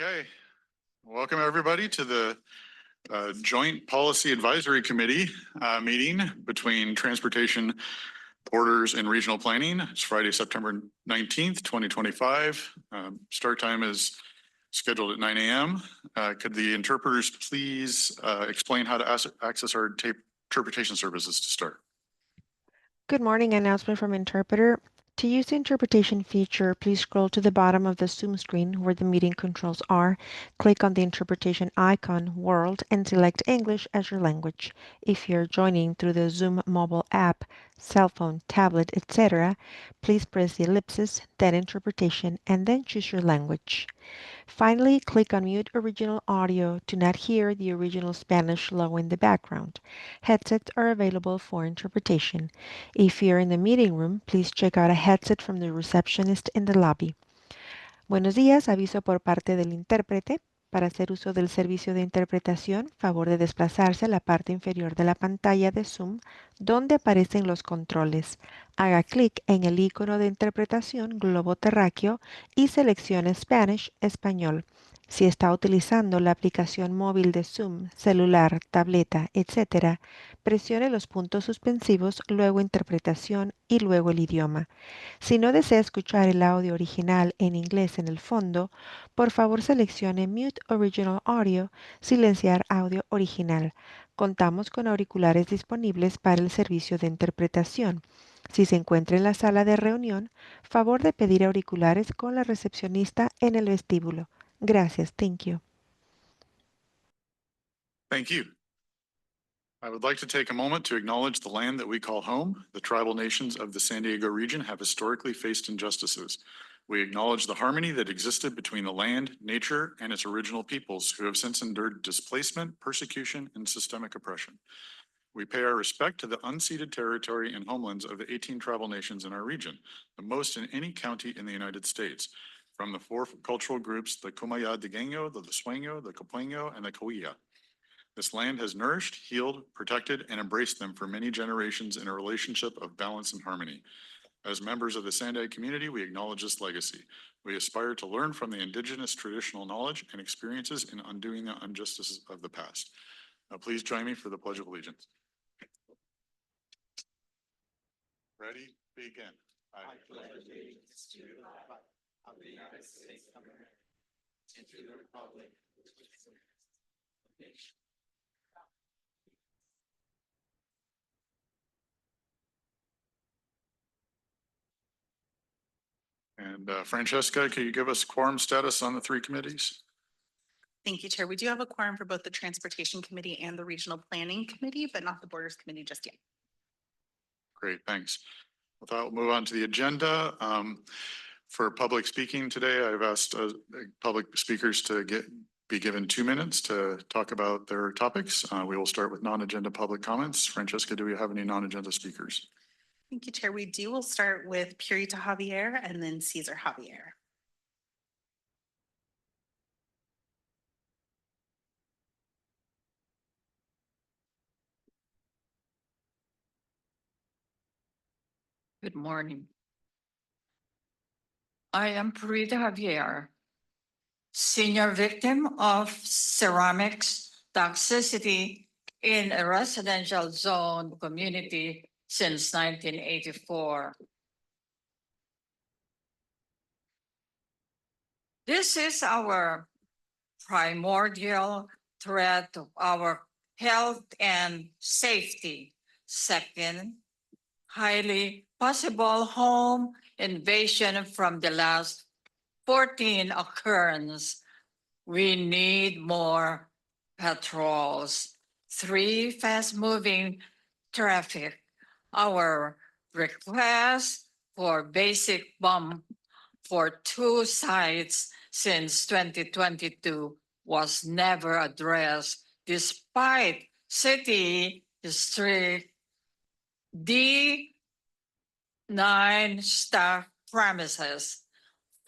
Okay, welcome everybody to the Joint Policy Advisory Committee meeting between Transportation, Borders, and Regional Planning. It's Friday, September 19th, 2025. Start time is scheduled at 9 a.m. Could the interpreters please explain how to access our interpretation services to start? Good morning, announcement from interpreter. To use the interpretation feature, please scroll to the bottom of the Zoom screen where the meeting controls are. Click on the interpretation icon, World, and select English as your language. If you're joining through the Zoom mobile app, cell phone, tablet, etc., please press the ellipsis, then interpretation, and then choose your language. Finally, click on Mute Original Audio to not hear the original Spanish logo in the background. Headsets are available for interpretation. If you're in the meeting room, please check out a headset from the receptionist in the lobby. Buenos días, aviso por parte del intérprete. Para hacer uso del servicio de interpretación, favor de desplazarse a la parte inferior de la pantalla de Zoom, donde aparecen los controles. Haga clic en el icono de interpretación globo terráqueo y seleccione Spanish, español. Si está utilizando la aplicación móvil de Zoom, celular, tableta, etc., presione los puntos suspensivos, luego interpretación y luego el idioma. Si no desea escuchar el audio original en inglés en el fondo, por favor seleccione Mute Original Audio, silenciar audio original. Contamos con auriculares disponibles para el servicio de interpretación. Si se encuentra en la sala de reunión, favor de pedir auriculares con la recepcionista en el vestíbulo. Gracias. Thank you. Thank you. I would like to take a moment to acknowledge the land that we call home. The tribal nations of the San Diego region have historically faced injustices. We acknowledge the harmony that existed between the land, nature, and its original peoples who have since endured displacement, persecution, and systemic oppression. We pay our respect to the unceded territory and homelands of the 18 tribal nations in our region, the most in any county in the United States, from the four cultural groups, the Comayagdigeño, the Sueño, the Copueño, and the Cahuilla. This land has nourished, healed, protected, and embraced them for many generations in a relationship of balance and harmony. As members of the SANDAG community, we acknowledge this legacy. We aspire to learn from the indigenous traditional knowledge and experiences in undoing the injustices of the past. Now, please join me for the Pledge of Allegiance. Ready? Begin. I pledge allegiance to the flag of the United States of America and to the republic which stands one nation. And Francesca, can you give us quorum status on the three committees? Thank you, Chair. We do have a quorum for both the Transportation Committee and the Regional Planning Committee, but not the Borders Committee just yet. Great, thanks. With that, we'll move on to the agenda. For public speaking today, I've asked public speakers to be given 2 minutes to talk about their topics. We will start with non-agenda public comments. Francesca, do we have any non-agenda speakers? Thank you, Chair. We do. We'll start with Purita Javier and then Cesar Javier. Good morning. I am Purita Javier, senior victim of ceramics toxicity in a residential zone community since 1984. This is our primordial threat to our health and safety. Second, highly possible home invasion from the last 14 occurrence. We need more patrols. 3, fast-moving traffic. Our request for basic bump for 2 sites since 2022 was never addressed despite city district D9 staff premises,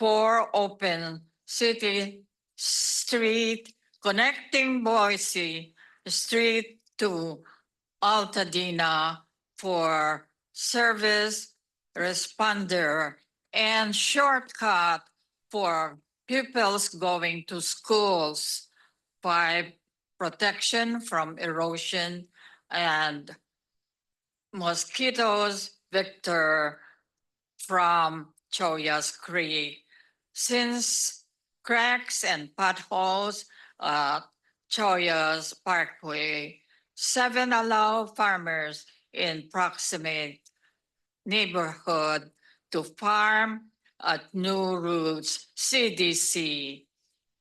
4 open city street connecting Boise Street to Altadena for service responder and shortcut for pupils going to schools. 5, protection from erosion and mosquitoes vector from Choya's Creek. Since cracks and potholes at Choya's Parkway, 7 allow farmers in proximate neighborhood to farm at new routes. CDC.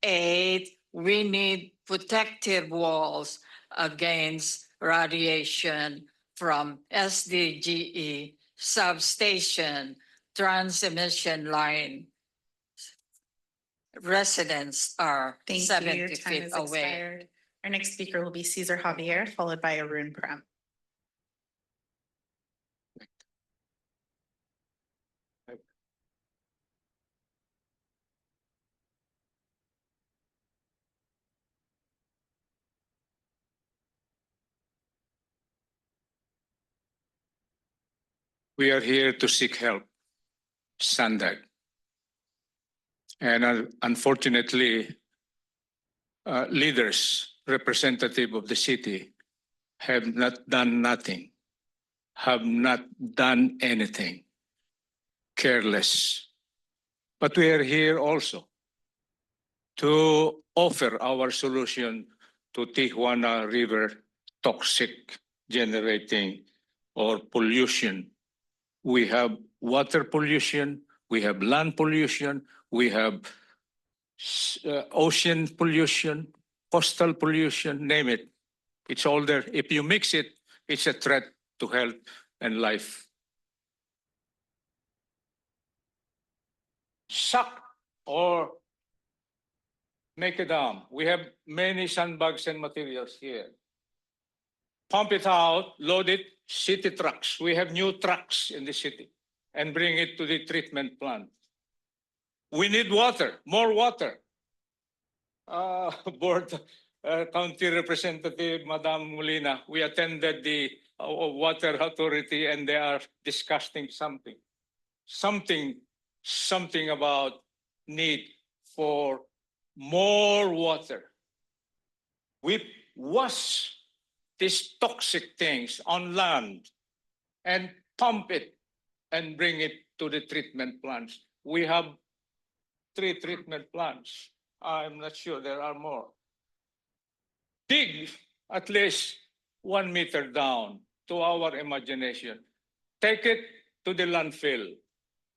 8, we need protective walls against radiation from SDGE substation transmission line. Residents are Thank you. 70 Your time feet is away. expired. Our next speaker will be Cesar Javier, followed by Arun Prem. We are here to seek help, SANDAG. And unfortunately, leaders, representative of the city, have not done nothing, have not done anything, careless. But we are here also to offer our solution to Tijuana River toxic generating or pollution. We have water pollution, we have land pollution, we have ocean pollution, coastal pollution, name it. It's all there. If you mix it, it's a threat to health and life. Suck or make a dam. We have many sandbags and materials here. Pump it out, load it, city trucks. We have new trucks in the city and bring it to the treatment plant. We need water, more water. Board County Representative Madam Molina, we attended the Water Authority and they are discussing something about need for more water. We wash these toxic things on land and pump it and bring it to the treatment plants. We have 3 treatment plants. I'm not sure there are more. Dig at least 1 meter down to our imagination. Take it to the landfill.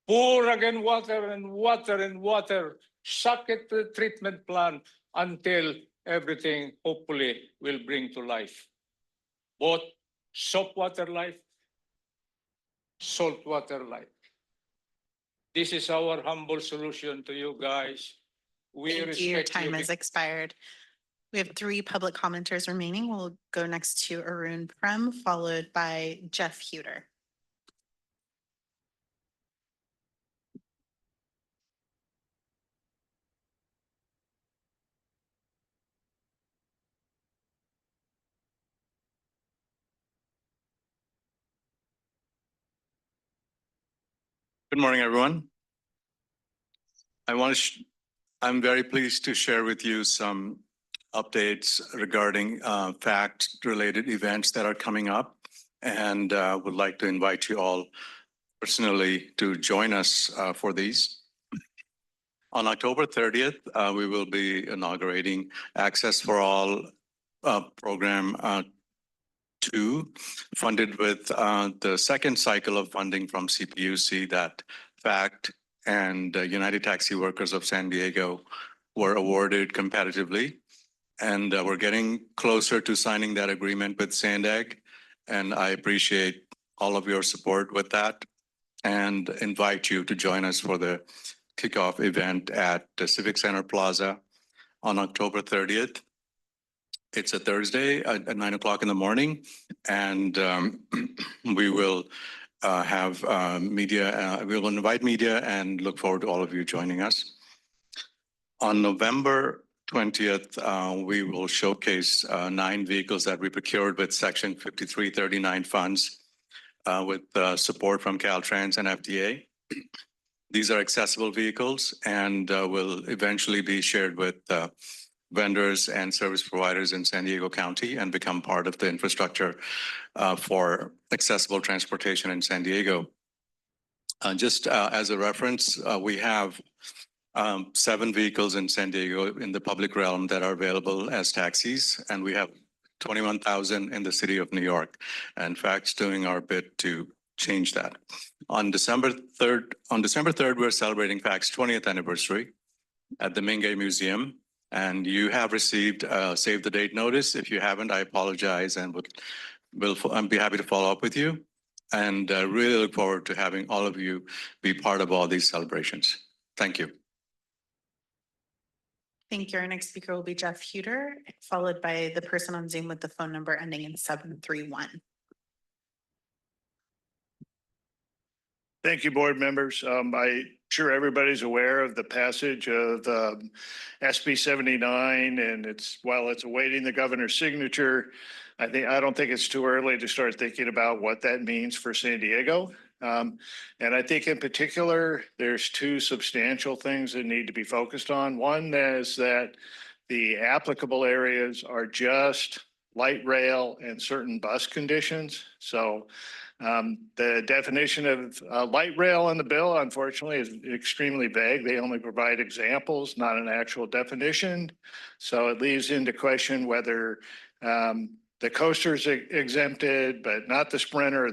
Pour again water and water and water. Suck it to the treatment plant until everything hopefully will bring to life. Both saltwater life, saltwater life. This is our humble solution to you guys. We Thank you. Your respect time you. has expired. We have 3 public commenters remaining. We'll go next to Arun Prem, followed by Jeff Huter. Good morning, everyone. I'm very pleased to share with you some updates regarding fact-related events that are coming up, and would like to invite you all personally to join us for these. On October 30th, we will be inaugurating Access for All Program 2, funded with the second cycle of funding from CPUC that FACT and United Taxi Workers of San Diego were awarded competitively. And we're getting closer to signing that agreement with SANDAG. And I appreciate all of your support with that and invite you to join us for the kickoff event at the Civic Center Plaza on October 30th. It's a Thursday at 9 o'clock in the morning, and we will have media. We will invite media and look forward to all of you joining us. On November 20th, we will showcase 9 vehicles that we procured with Section 5339 funds with support from Caltrans and FDA. These are accessible vehicles and will eventually be shared with vendors and service providers in San Diego County and become part of the infrastructure for accessible transportation in San Diego. Just as a reference, we have 7 vehicles in San Diego in the public realm that are available as taxis, and we have 21,000 in the city of New York. In fact, doing our bit to change that. On December 3rd, we're celebrating FACT's 20th anniversary at the Mingay Museum, and you have received a save the date notice. If you haven't, I apologize, and I'll be happy to follow up with you. And really look forward to having all of you be part of all these celebrations. Thank you. Thank you. Our next speaker will be Jeff Huter, followed by the person on Zoom with the phone number ending in 731. Thank you, board members. I'm sure everybody's aware of the passage of SB 79, and while it's awaiting the governor's signature, I don't think it's too early to start thinking about what that means for San Diego. And I think in particular, there's 2 substantial things that need to be focused on. One is that the applicable areas are just light rail and certain bus conditions. So the definition of light rail in the bill, unfortunately, is extremely vague. They only provide examples, not an actual definition. So it leaves into question whether the coaster's exempted, but not the sprinter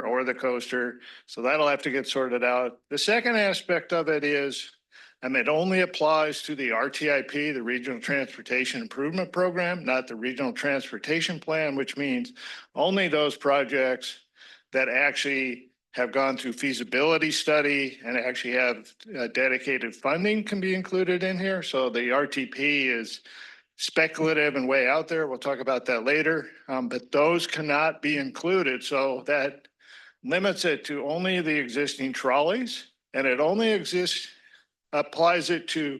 or the coaster. So that'll have to get sorted out. The second aspect of it is, it only applies to the RTIP, the Regional Transportation Improvement Program, not the Regional Transportation Plan, which means only those projects that actually have gone through feasibility study and actually have dedicated funding can be included in here. So the RTP is speculative and way out there. We'll talk about that later, but those cannot be included. So that limits it to only the existing trolleys, and it only applies it to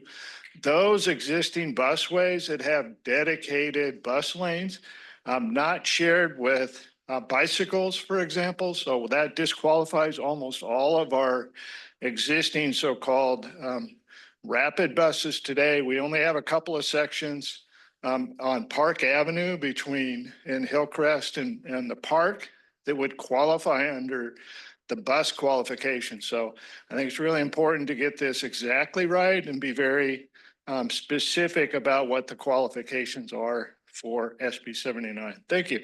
those existing busways that have dedicated bus lanes, not shared with bicycles, for example. So that disqualifies almost all of our existing so-called rapid buses today. We only have a couple of sections on Park Avenue in Hillcrest and the park that would qualify under the bus qualification. So I think it's really important to get this exactly right and be very specific about what the qualifications are for SB 79. Thank you.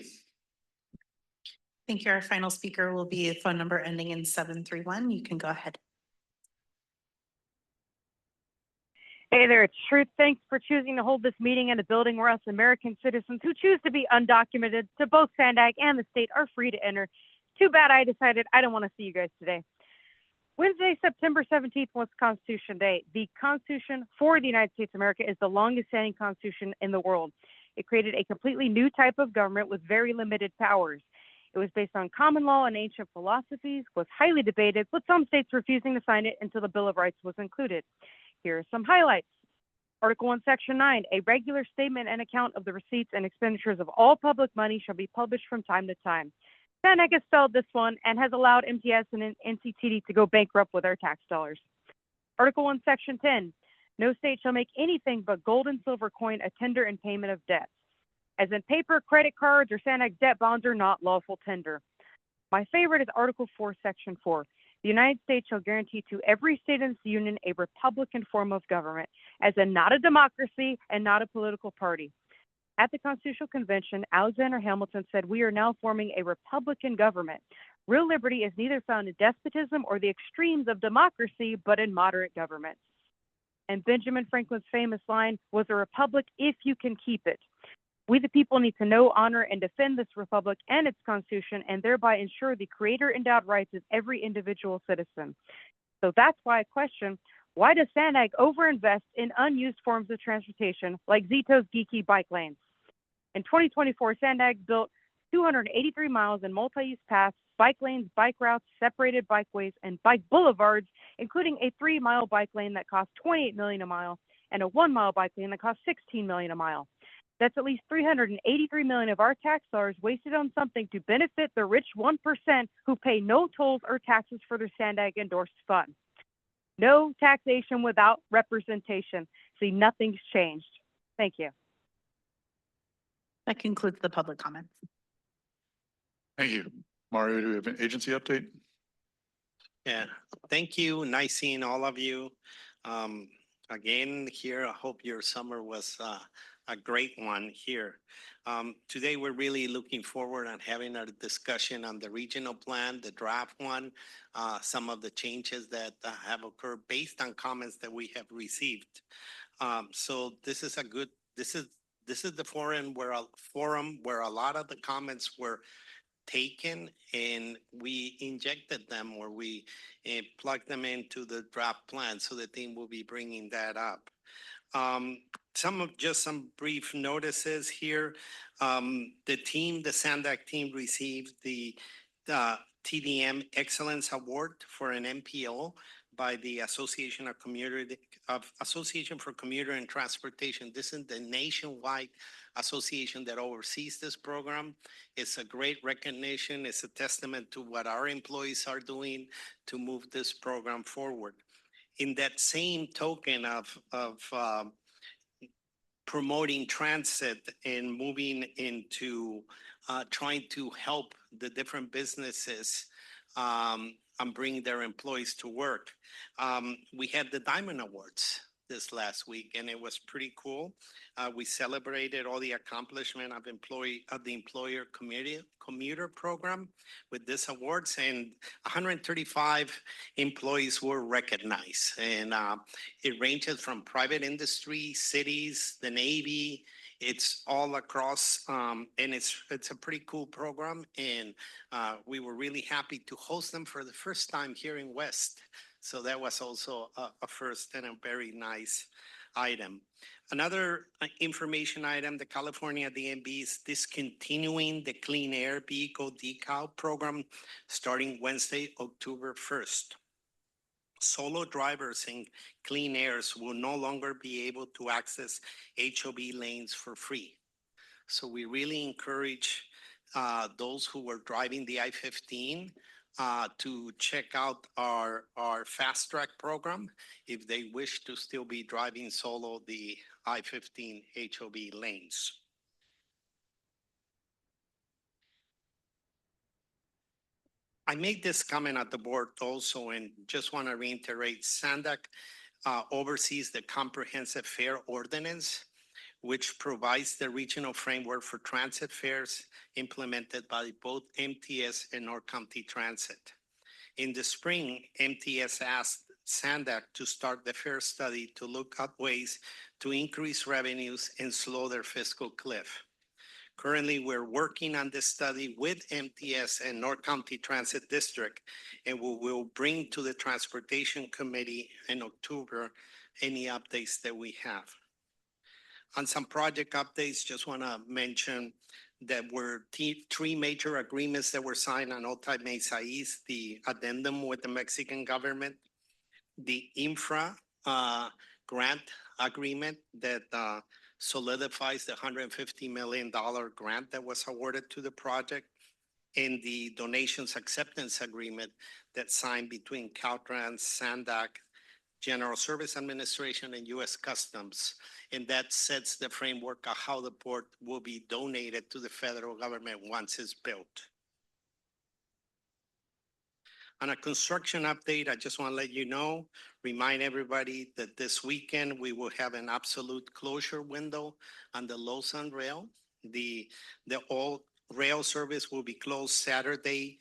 Thank you. Our final speaker will be a phone number ending in 731. You can go ahead. Hey there, it's Truth. Thanks for choosing to hold this meeting in a building where us American citizens who choose to be undocumented to both SANDAG and the state are free to enter. Too bad I decided I don't want to see you guys today. Wednesday, September 17th was Constitution Day. The Constitution for the United States of America is the longest standing constitution in the world. It created a completely new type of government with very limited powers. It was based on common law and ancient philosophies, was highly debated, with some states refusing to sign it until the Bill of Rights was included. Here are some highlights. Article 1, Section 9, a regular statement and account of the receipts and expenditures of all public money shall be published from time to time. SANDAG has spelled this one and has allowed MTS and NCTD to go bankrupt with our tax dollars. Article 1, Section 10, no state shall make anything but gold and silver coin a tender in payment of debts. As in paper, credit cards, or SANDAG debt bonds are not lawful tender. My favorite is Article 4, Section 4. The United States shall guarantee to every state in this union a republican form of government, as in not a democracy and not a political party. At the Constitutional Convention, Alexander Hamilton said, "We are now forming a republican government. Real liberty is neither found in despotism or the extremes of democracy, but in moderate government." And Benjamin Franklin's famous line was, "A republic if you can keep it." We the people need to know, honor, and defend this republic and its constitution, and thereby ensure the creator endowed rights of every individual citizen. So that's why I question, why does SANDAG overinvest in unused forms of transportation like Zito's geeky bike lanes? In 2024, SANDAG built 283 miles in multi-use paths, bike lanes, bike routes, separated bikeways, and bike boulevards, including a 3-mile bike lane that cost $28 million a mile and a 1-mile bike lane that cost $16 million a mile. That's at least $383 million of our tax dollars wasted on something to benefit the rich 1% who pay no tolls or taxes for their SANDAG endorsed fund. No taxation without representation. See, nothing's changed. Thank you. That concludes the public comments. Thank you. Mario, do we have an agency update? Yeah, thank you. Nice seeing all of you. Again, here, I hope your summer was a great one here. Today, we're really looking forward on having our discussion on the regional plan, the draft one, some of the changes that have occurred based on comments that we have received. So this is a good, this is the forum where a lot of the comments were taken and we injected them or we plugged them into the draft plan. So the team will be bringing that up. Some brief notices here. The SANDAG team received the TDM Excellence Award for an MPO by the Association for Commuter and Transportation. This is the nationwide association that oversees this program. It's a great recognition. It's a testament to what our employees are doing to move this program forward. In that same token of promoting transit and moving into trying to help the different businesses and bring their employees to work. We had the Diamond Awards this last week, and it was pretty cool. We celebrated all the accomplishment of the employer commuter program with this awards, and 135 employees were recognized. And it ranges from private industry, cities, the Navy. It's all across, and it's a pretty cool program. And we were really happy to host them for the first time here in West. So that was also a first and a very nice item. Another information item, the California DMV is discontinuing the Clean Air Vehicle Decal program starting Wednesday, October 1st. Solo drivers in Clean Airs will no longer be able to access HOV lanes for free. So we really encourage those who were driving the I-15 to check out our fast track program if they wish to still be driving solo the I-15 HOV lanes. I made this comment at the board also and just want to reiterate, SANDAG oversees the Comprehensive Fare Ordinance, which provides the regional framework for transit fares implemented by both MTS and North County Transit. In the spring, MTS asked SANDAG to start the fare study to look at ways to increase revenues and slow their fiscal cliff. Currently, we're working on this study with MTS and North County Transit District, and we will bring to the Transportation Committee in October any updates that we have. On some project updates, just want to mention that were three major agreements that were signed on Otay Mesa East, the addendum with the Mexican government, the infra grant agreement that solidifies the $150 million grant that was awarded to the project, and the donations acceptance agreement that signed between Caltrans, SANDAG, General Service Administration, and U.S. Customs. And that sets the framework of how the port will be donated to the federal government once it's built. On a construction update, I just want to let you know, remind everybody that this weekend we will have an absolute closure window on the Lausanne Rail. The all rail service will be closed Saturday,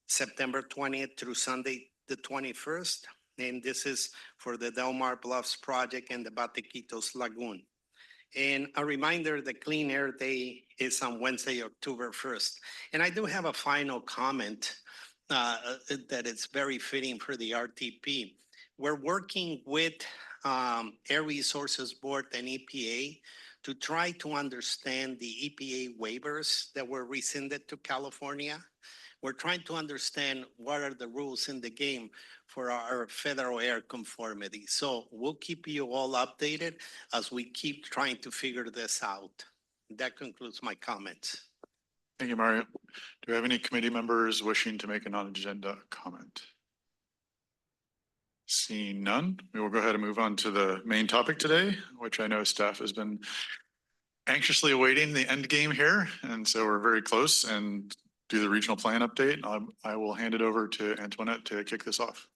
September 20th through Sunday, the 21st. And this is for the Del Mar Bluffs project and the Batequitos Lagoon. And a reminder, the Clean Air Day is on Wednesday, October 1st. And I do have a final comment that it's very fitting for the RTP. We're working with Air Resources Board and EPA to try to understand the EPA waivers that were rescinded to California. We're trying to understand what are the rules in the game for our federal air conformity. So we'll keep you all updated as we keep trying to figure this out. That concludes my comments. Thank you, Mario. Do we have any committee members wishing to make a non-agenda comment? Seeing none, we will go ahead and move on to the main topic today, which I know staff has been anxiously awaiting the end game here. And so we're very close and do the regional plan update. I will hand it over to Antoinette to kick this off.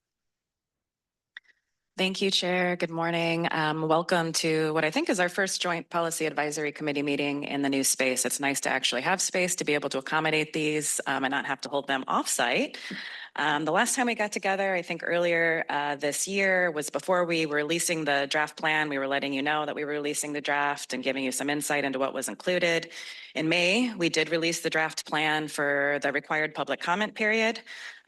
Thank you, Chair. Good morning. Welcome to what I think is our first joint policy advisory committee meeting in the new space. It's nice to actually have space to be able to accommodate these and not have to hold them offsite. The last time we got together, I think earlier this year, was before we were releasing the draft plan. We were letting you know that we were releasing the draft and giving you some insight into what was included. In May, we did release the draft plan for the required public comment period.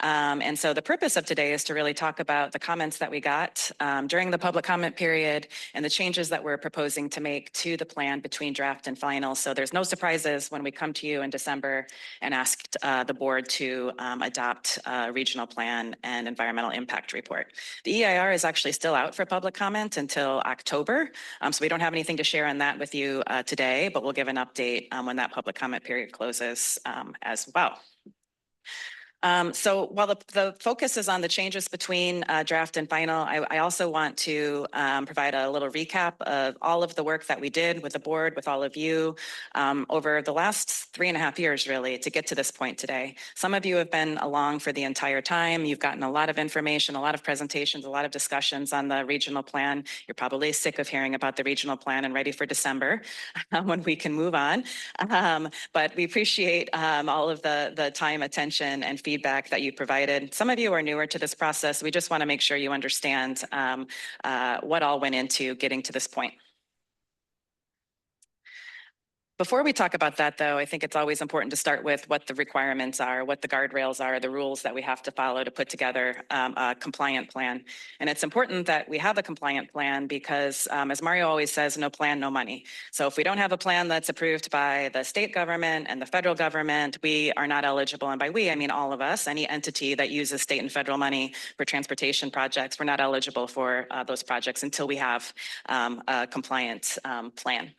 And so the purpose of today is to really talk about the comments that we got during the public comment period and the changes that we're proposing to make to the plan between draft and final. So there's no surprises when we come to you in December and ask the board to adopt a regional plan and environmental impact report. The EIR is actually still out for public comment until October. So we don't have anything to share on that with you today, but we'll give an update when that public comment period closes as well. So while the focus is on the changes between draft and final, I also want to provide a little recap of all of the work that we did with the board, with all of you over the last 3.5 years, really, to get to this point today. Some of you have been along for the entire time. You've gotten a lot of information, a lot of presentations, a lot of discussions on the regional plan. You're probably sick of hearing about the regional plan and ready for December when we can move on. But we appreciate all of the time, attention, and feedback that you provided. Some of you are newer to this process. We just want to make sure you understand what all went into getting to this point. Before we talk about that, though, I think it's always important to start with what the requirements are, what the guardrails are, the rules that we have to follow to put together a compliant plan. And it's important that we have a compliant plan because, as Mario always says, no plan, no money. So if we don't have a plan that's approved by the state government and the federal government, we are not eligible. And by we, I mean all of us, any entity that uses state and federal money for transportation projects, we're not eligible for those projects until we have a compliant plan.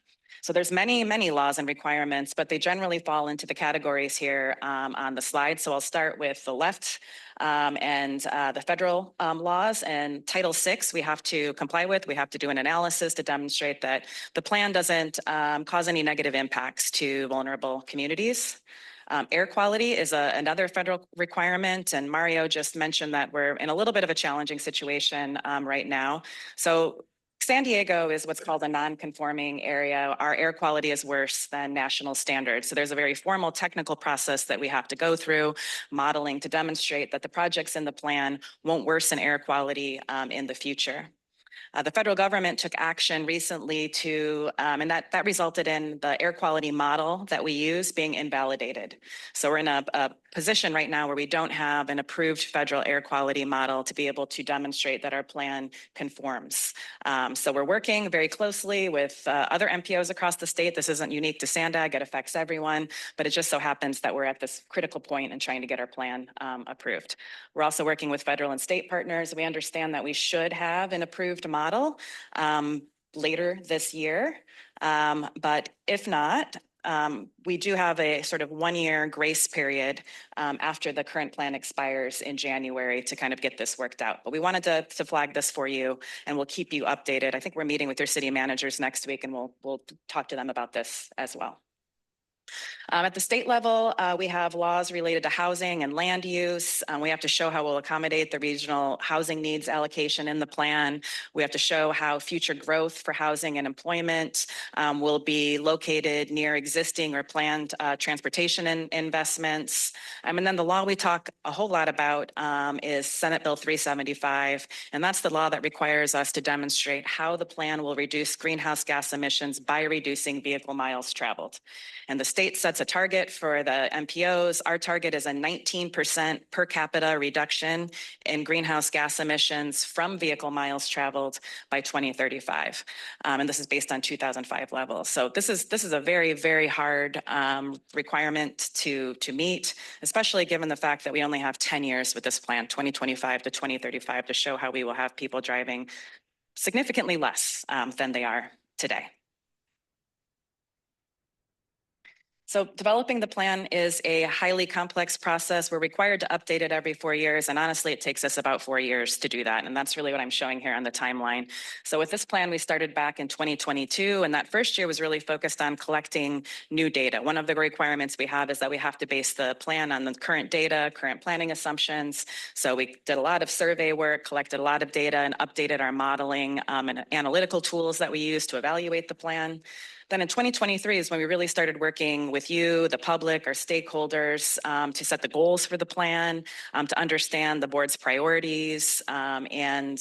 So there's many, many laws and requirements, but they generally fall into the categories here on the slide. So I'll start with the left and the federal laws. And Title VI, we have to comply with. We have to do an analysis to demonstrate that the plan doesn't cause any negative impacts to vulnerable communities. Air quality is another federal requirement, and Mario just mentioned that we're in a little bit of a challenging situation right now. So San Diego is what's called a non-conforming area. Our air quality is worse than national standards. So there's a very formal technical process that we have to go through, modeling to demonstrate that the projects in the plan won't worsen air quality in the future. The federal government took action recently to, and that resulted in the air quality model that we use being invalidated. So we're in a position right now where we don't have an approved federal air quality model to be able to demonstrate that our plan conforms. So we're working very closely with other MPOs across the state. This isn't unique to SANDAG, it affects everyone, but it just so happens that we're at this critical point in trying to get our plan approved. We're also working with federal and state partners. We understand that we should have an approved model later this year, but if not, we do have a sort of 1-year grace period after the current plan expires in January to kind of get this worked out. But we wanted to flag this for you, and we'll keep you updated. I think we're meeting with your city managers next week, and we'll talk to them about this as well. At the state level, we have laws related to housing and land use. We have to show how we'll accommodate the regional housing needs allocation in the plan. We have to show how future growth for housing and employment will be located near existing or planned transportation investments. And then the law we talk a whole lot about is Senate Bill 375, and that's the law that requires us to demonstrate how the plan will reduce greenhouse gas emissions by reducing vehicle miles traveled. And the state sets a target for the MPOs. Our target is a 19% per capita reduction in greenhouse gas emissions from vehicle miles traveled by 2035. And this is based on 2005 levels. So this is a very, very hard requirement to meet, especially given the fact that we only have 10 years with this plan, 2025 to 2035, to show how we will have people driving significantly less than they are today. So developing the plan is a highly complex process. We're required to update it every 4 years. And honestly, it takes us about 4 years to do that. And that's really what I'm showing here on the timeline. So with this plan, we started back in 2022. And that first year was really focused on collecting new data. One of the requirements we have is that we have to base the plan on the current data, current planning assumptions. So we did a lot of survey work, collected a lot of data, and updated our modeling and analytical tools that we use to evaluate the plan. Then in 2023 is when we really started working with you, the public, our stakeholders, to set the goals for the plan, to understand the board's priorities, and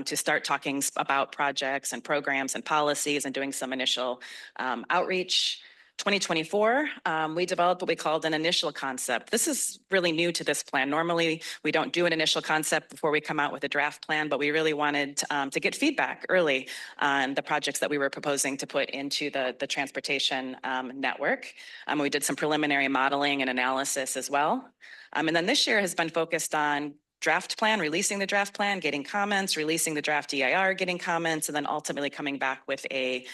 to start talking about projects and programs and policies and doing some initial outreach. 2024, we developed what we called an initial concept. This is really new to this plan. Normally, we don't do an initial concept before we come out with a draft plan, but we really wanted to get feedback early on the projects that we were proposing to put into the transportation network. We did some preliminary modeling and analysis as well. And then this year has been focused on draft plan, releasing the draft plan, getting comments, releasing the draft EIR, getting comments, and then ultimately coming back with a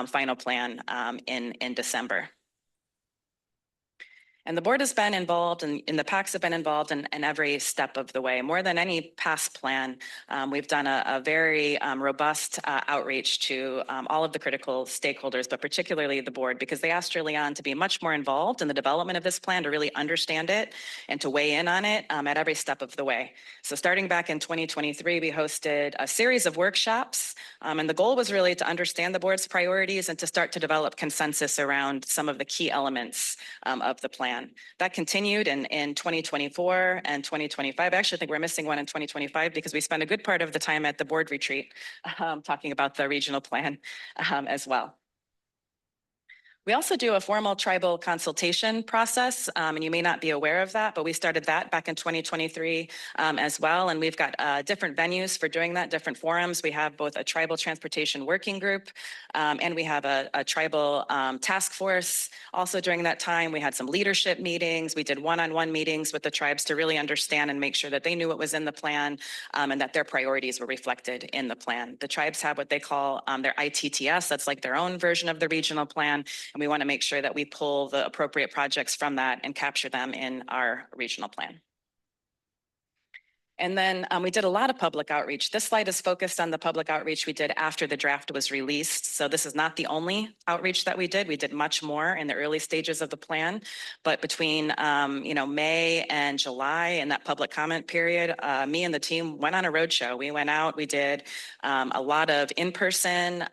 final plan in December. And the board has been involved and the PACs have been involved in every step of the way. More than any past plan, we've done a very robust outreach to all of the critical stakeholders, but particularly the board, because they asked early on to be much more involved in the development of this plan, to really understand it and to weigh in on it at every step of the way. So starting back in 2023, we hosted a series of workshops, and the goal was really to understand the board's priorities and to start to develop consensus around some of the key elements of the plan. That continued in 2024 and 2025. I actually think we're missing one in 2025 because we spent a good part of the time at the board retreat talking about the regional plan as well. We also do a formal tribal consultation process, and you may not be aware of that, but we started that back in 2023 as well. And we've got different venues for doing that, different forums. We have both a tribal transportation working group and we have a tribal task force. Also during that time, we had some leadership meetings. We did one-on-one meetings with the tribes to really understand and make sure that they knew what was in the plan and that their priorities were reflected in the plan. The tribes have what they call their ITTS. That's like their own version of the regional plan. And we want to make sure that we pull the appropriate projects from that and capture them in our regional plan. And then we did a lot of public outreach. This slide is focused on the public outreach we did after the draft was released. So this is not the only outreach that we did. We did much more in the early stages of the plan. But between May and July in that public comment period, me and the team went on a roadshow. We went out, we did a lot of in-person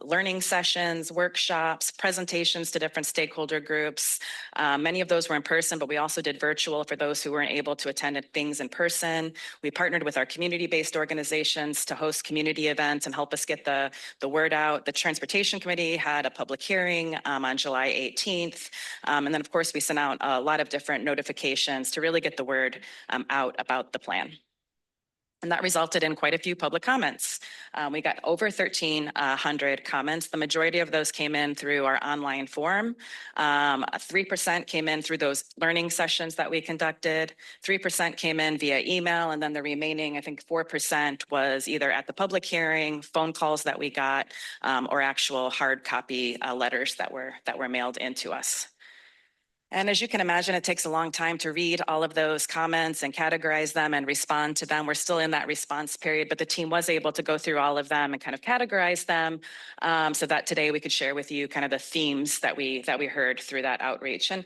learning sessions, workshops, presentations to different stakeholder groups. Many of those were in person, but we also did virtual for those who weren't able to attend things in person. We partnered with our community-based organizations to host community events and help us get the word out. The Transportation Committee had a public hearing on July 18th. And then, of course, we sent out a lot of different notifications to really get the word out about the plan. And that resulted in quite a few public comments. We got over 1,300 comments. The majority of those came in through our online forum. 3% came in through those learning sessions that we conducted. 3% came in via email, and then the remaining, I think 4% was either at the public hearing, phone calls that we got, or actual hard copy letters that were mailed into us. And as you can imagine, it takes a long time to read all of those comments and categorize them and respond to them. We're still in that response period, but the team was able to go through all of them and kind of categorize them so that today we could share with you kind of the themes that we heard through that outreach. And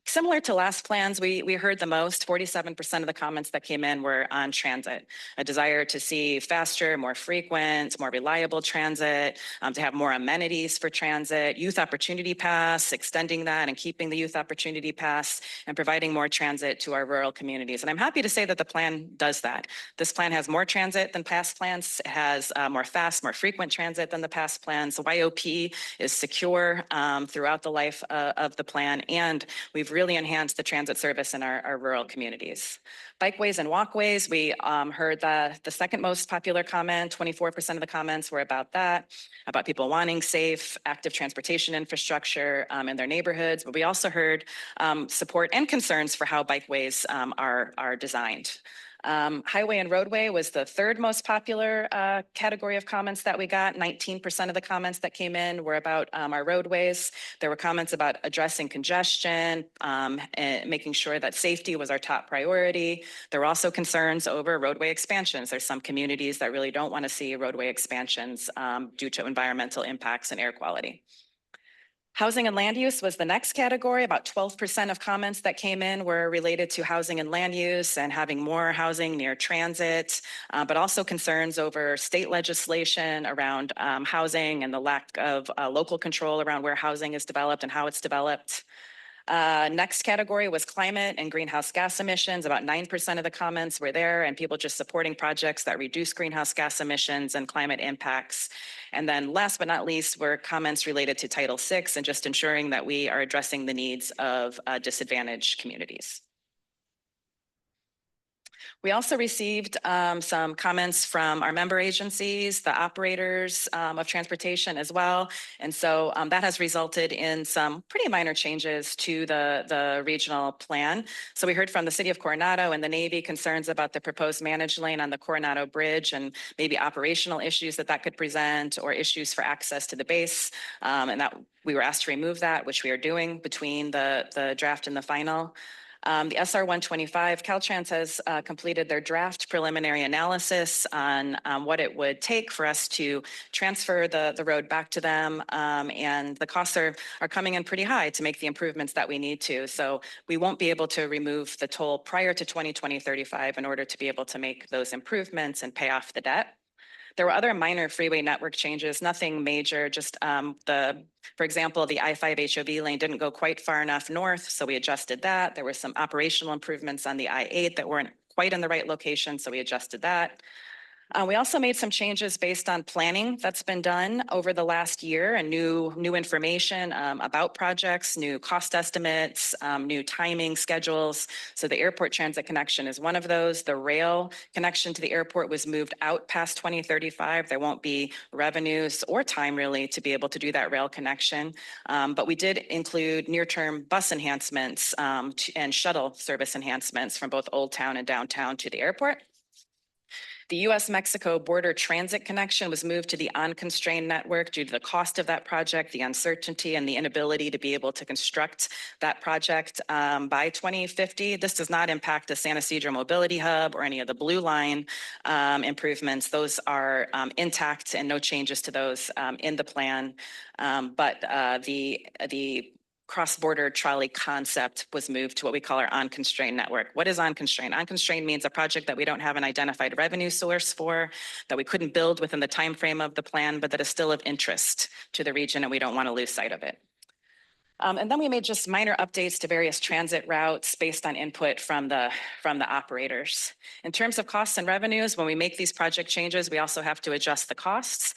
similar to last plans, we heard the most. 47% of the comments that came in were on transit, a desire to see faster, more frequent, more reliable transit, to have more amenities for transit, youth opportunity pass, extending that and keeping the youth opportunity pass, and providing more transit to our rural communities. And I'm happy to say that the plan does that. This plan has more transit than past plans. It has more fast, more frequent transit than the past plans. The YOP is secure throughout the life of the plan, and we've really enhanced the transit service in our rural communities. Bikeways and walkways, we heard the second most popular comment. 24% of the comments were about that, about people wanting safe, active transportation infrastructure in their neighborhoods. But we also heard support and concerns for how bikeways are designed. Highway and roadway was the third most popular category of comments that we got. 19% of the comments that came in were about our roadways. There were comments about addressing congestion, and making sure that safety was our top priority. There were also concerns over roadway expansions. There's some communities that really don't want to see roadway expansions due to environmental impacts and air quality. Housing and land use was the next category. About 12% of comments that came in were related to housing and land use and having more housing near transit, but also concerns over state legislation around housing and the lack of local control around where housing is developed and how it's developed. Next category was climate and greenhouse gas emissions. About 9% of the comments were there, and people just supporting projects that reduce greenhouse gas emissions and climate impacts. And then last but not least were comments related to Title VI and just ensuring that we are addressing the needs of disadvantaged communities. We also received some comments from our member agencies, the operators of transportation as well. And so that has resulted in some pretty minor changes to the regional plan. So we heard from the City of Coronado and the Navy concerns about the proposed managed lane on the Coronado Bridge and maybe operational issues that could present or issues for access to the base. And that we were asked to remove that, which we are doing between the draft and the final. The SR 125, Caltrans has completed their draft preliminary analysis on what it would take for us to transfer the road back to them. And the costs are coming in pretty high to make the improvements that we need to. So we won't be able to remove the toll prior to 2020-35 in order to be able to make those improvements and pay off the debt. There were other minor freeway network changes, nothing major, just for example, the I-5 HOV lane didn't go quite far enough north, so we adjusted that. There were some operational improvements on the I-8 that weren't quite in the right location, so we adjusted that. We also made some changes based on planning that's been done over the last year and new information about projects, new cost estimates, new timing schedules. So the airport transit connection is one of those. The rail connection to the airport was moved out past 2035. There won't be revenues or time really to be able to do that rail connection. But we did include near-term bus enhancements and shuttle service enhancements from both Old Town and downtown to the airport. The U.S.-Mexico border transit connection was moved to the unconstrained network due to the cost of that project, the uncertainty, and the inability to be able to construct that project by 2050. This does not impact the San Ysidro Mobility Hub or any of the Blue Line improvements. Those are intact and no changes to those in the plan. But the cross-border trolley concept was moved to what we call our unconstrained network. What is unconstrained? Unconstrained means a project that we don't have an identified revenue source for, that we couldn't build within the time frame of the plan, but that is still of interest to the region and we don't want to lose sight of it. And then we made just minor updates to various transit routes based on input from the operators. In terms of costs and revenues, when we make these project changes, we also have to adjust the costs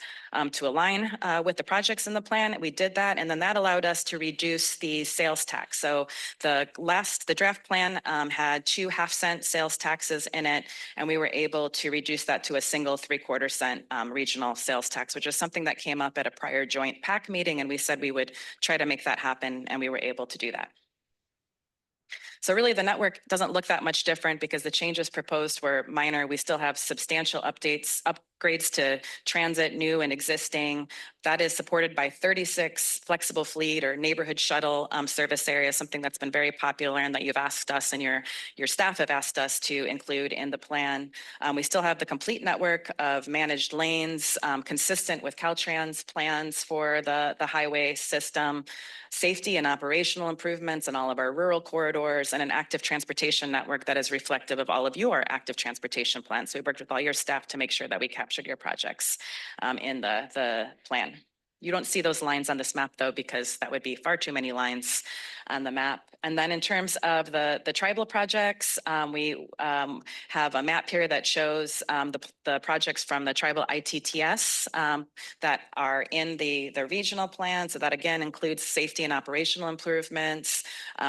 to align with the projects in the plan. We did that, and then that allowed us to reduce the sales tax. So the draft plan had 2 half-cent sales taxes in it, and we were able to reduce that to a single 3/4 cent regional sales tax, which is something that came up at a prior joint PAC meeting, and we said we would try to make that happen, and we were able to do that. So really the network doesn't look that much different because the changes proposed were minor. We still have substantial upgrades to transit, new and existing. That is supported by 36 flexible fleet or neighborhood shuttle service areas, something that's been very popular and that you've asked us and your staff have asked us to include in the plan. We still have the complete network of managed lanes, consistent with Caltrans plans for the highway system, safety and operational improvements in all of our rural corridors, and an active transportation network that is reflective of all of your active transportation plans. So we worked with all your staff to make sure that we captured your projects in the plan. You don't see those lines on this map though, because that would be far too many lines on the map. And then in terms of the tribal projects, we have a map here that shows the projects from the tribal ITTS that are in the regional plan. So that again includes safety and operational improvements,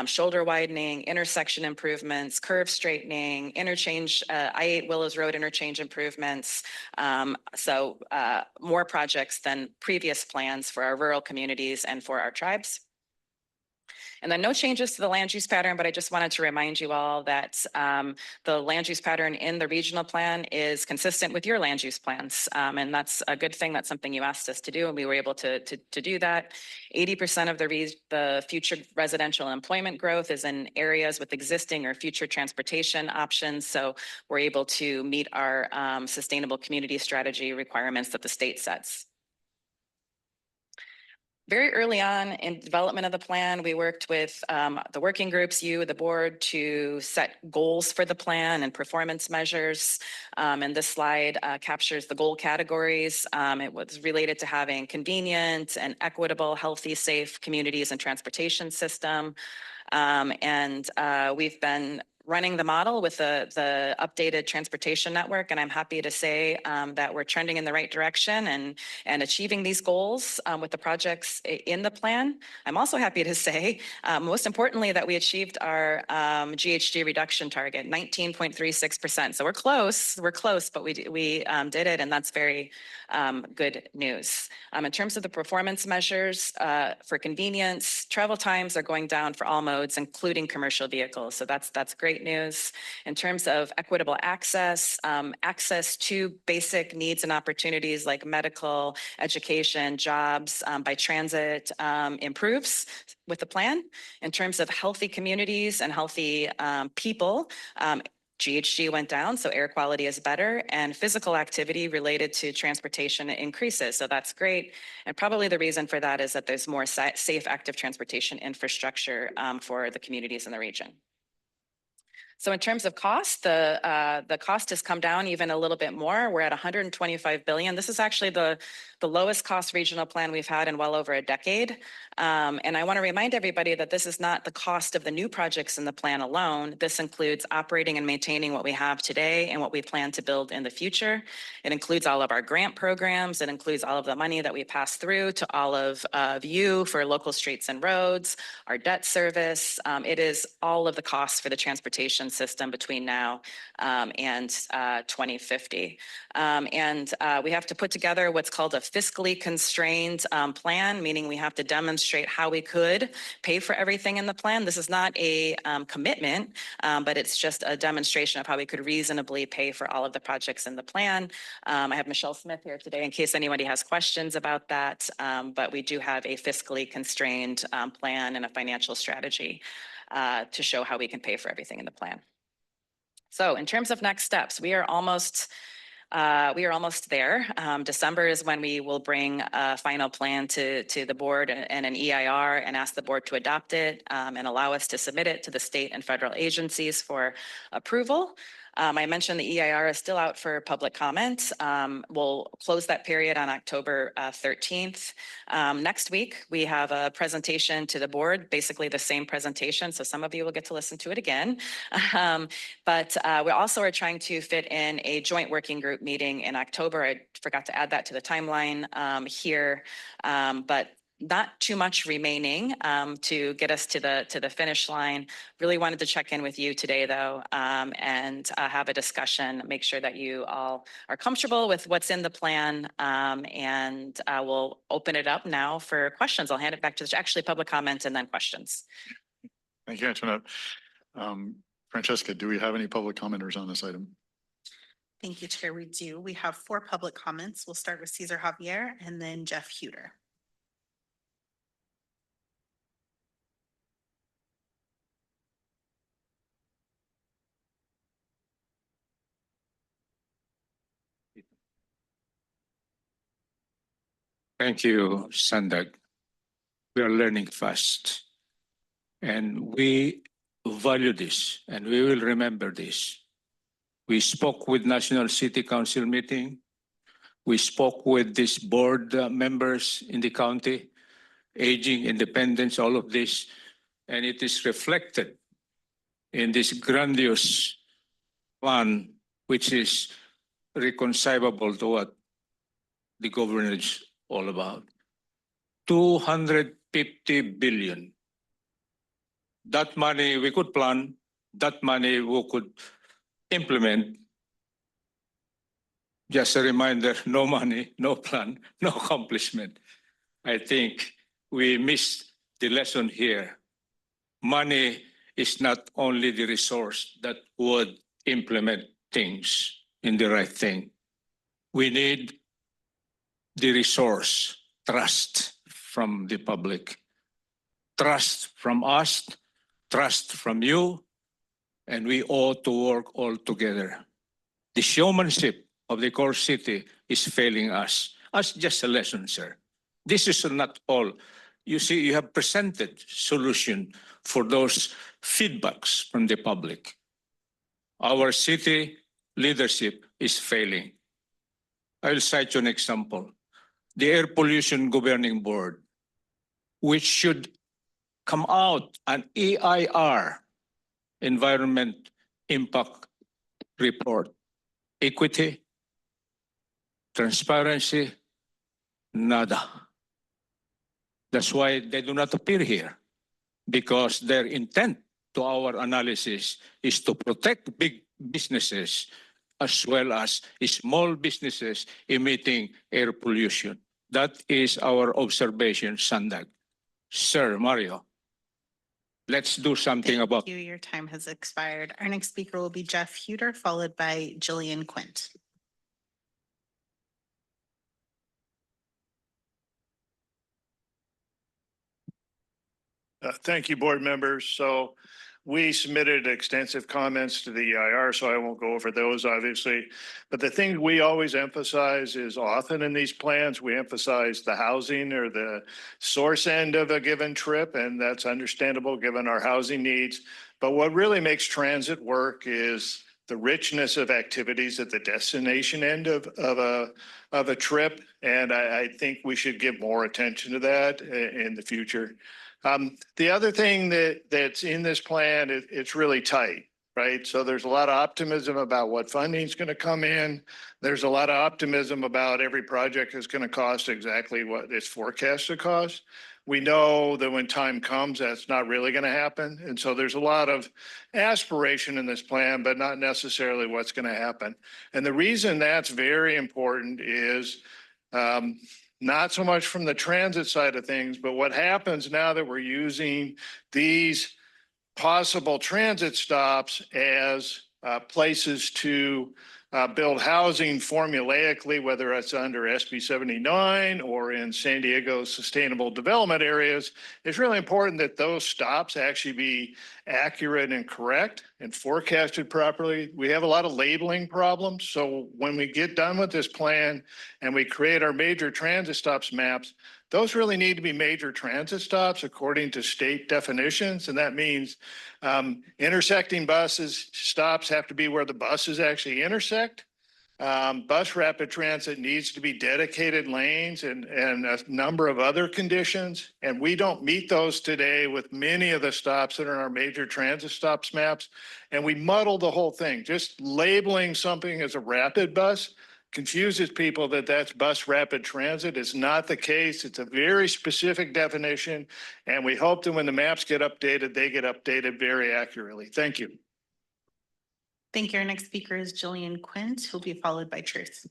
shoulder widening, intersection improvements, curve straightening, interchange, I-8 Willows Road interchange improvements. So more projects than previous plans for our rural communities and for our tribes. And then no changes to the land use pattern, but I just wanted to remind you all that the land use pattern in the regional plan is consistent with your land use plans. And that's a good thing. That's something you asked us to do, and we were able to do that. 80% of the future residential employment growth is in areas with existing or future transportation options. So we're able to meet our sustainable community strategy requirements that the state sets. Very early on in development of the plan, we worked with the working groups, you, the board, to set goals for the plan and performance measures. And this slide captures the goal categories. It was related to having convenient and equitable, healthy, safe communities and transportation system. And we've been running the model with the updated transportation network. And I'm happy to say that we're trending in the right direction and achieving these goals with the projects in the plan. I'm also happy to say, most importantly, that we achieved our GHG reduction target, 19.36%. So we're close, but we did it, and that's very good news. In terms of the performance measures for convenience, travel times are going down for all modes, including commercial vehicles. So that's great news. In terms of equitable access, access to basic needs and opportunities like medical, education, jobs by transit improves with the plan. In terms of healthy communities and healthy people, GHG went down, so air quality is better, and physical activity related to transportation increases. So that's great. And probably the reason for that is that there's more safe, active transportation infrastructure for the communities in the region. So in terms of cost, the cost has come down even a little bit more. We're at 125 billion. This is actually the lowest cost regional plan we've had in well over a decade. And I want to remind everybody that this is not the cost of the new projects in the plan alone. This includes operating and maintaining what we have today and what we plan to build in the future. It includes all of our grant programs. It includes all of the money that we pass through to all of you for local streets and roads, our debt service. It is all of the costs for the transportation system between now and 2050. And we have to put together what's called a fiscally constrained plan, meaning we have to demonstrate how we could pay for everything in the plan. This is not a commitment, but it's just a demonstration of how we could reasonably pay for all of the projects in the plan. I have Michelle Smith here today in case anybody has questions about that, but we do have a fiscally constrained plan and a financial strategy to show how we can pay for everything in the plan. So in terms of next steps, we are almost there. December is when we will bring a final plan to the board and an EIR and ask the board to adopt it and allow us to submit it to the state and federal agencies for approval. I mentioned the EIR is still out for public comment. We'll close that period on October 13th. Next week, we have a presentation to the board, basically the same presentation. So some of you will get to listen to it again. But we also are trying to fit in a joint working group meeting in October. I forgot to add that to the timeline here, but not too much remaining to get us to the finish line. Really wanted to check in with you today, though, and have a discussion, make sure that you all are comfortable with what's in the plan, and we'll open it up now for questions. I'll hand it back to actually public comment and then questions. Thank you, Antoinette. Francesca, do we have any public commenters on this item? Thank you, Chair. We do. We have 4 public comments. We'll start with Cesar Javier and then Jeff Huter. Thank you, SANDAG. We are learning fast, and we value this, and we will remember this. We spoke with National City Council meeting. We spoke with these board members in the county, aging, independence, all of this, and it is reflected in this grandiose plan, which is reconcilable to what the government is all about. 250 billion. That money we could plan, that money we could implement. Just a reminder, no money, no plan, no accomplishment. I think we missed the lesson here money is not only the resource that would implement things in the right thing. We need the resource, trust from the public, trust from us, trust from you, and we ought to work all together. The showmanship of the core city is failing us. As just a lesson, sir. This is not all. You see, you have presented solution for those feedbacks from the public. Our city leadership is failing. I'll cite you an example. The Air Pollution Governing Board, which should come out an EIR, Environment Impact Report. Equity, transparency, nada. That's why they do not appear here, because their intent to our analysis is to protect big businesses as well as small businesses emitting air pollution. That is our observation, SANDAG. Sir Mario, let's do something about. Thank you. Your time has expired. Our next speaker will be Jeff Huter, followed by Jillian Quint. Thank you, board members. So we submitted extensive comments to the EIR, so I won't go over those, obviously. But the thing we always emphasize is often in these plans, we emphasize the housing or the source end of a given trip, and that's understandable given our housing needs. But what really makes transit work is the richness of activities at the destination end of a trip. And I think we should give more attention to that in the future. The other thing that's in this plan, it's really tight, right? So there's a lot of optimism about what funding is going to come in. There's a lot of optimism about every project is going to cost exactly what it's forecast to cost. We know that when time comes, that's not really going to happen. And so there's a lot of aspiration in this plan, but not necessarily what's going to happen. And the reason that's very important is not so much from the transit side of things, but what happens now that we're using these possible transit stops as places to build housing formulaically, whether it's under SB 79 or in San Diego's sustainable development areas. It's really important that those stops actually be accurate and correct and forecasted properly. We have a lot of labeling problems. So when we get done with this plan and we create our major transit stops maps, those really need to be major transit stops according to state definitions. And that means intersecting buses, stops have to be where the buses actually intersect. Bus rapid transit needs to be dedicated lanes and a number of other conditions. And we don't meet those today with many of the stops that are in our major transit stops maps. And we muddle the whole thing. Just labeling something as a rapid bus confuses people that that's bus rapid transit. Is not the case. It's a very specific definition. And we hope that when the maps get updated, they get updated very accurately. Thank you. Thank you. Our next speaker is Jillian Quint, who will be followed by Truth.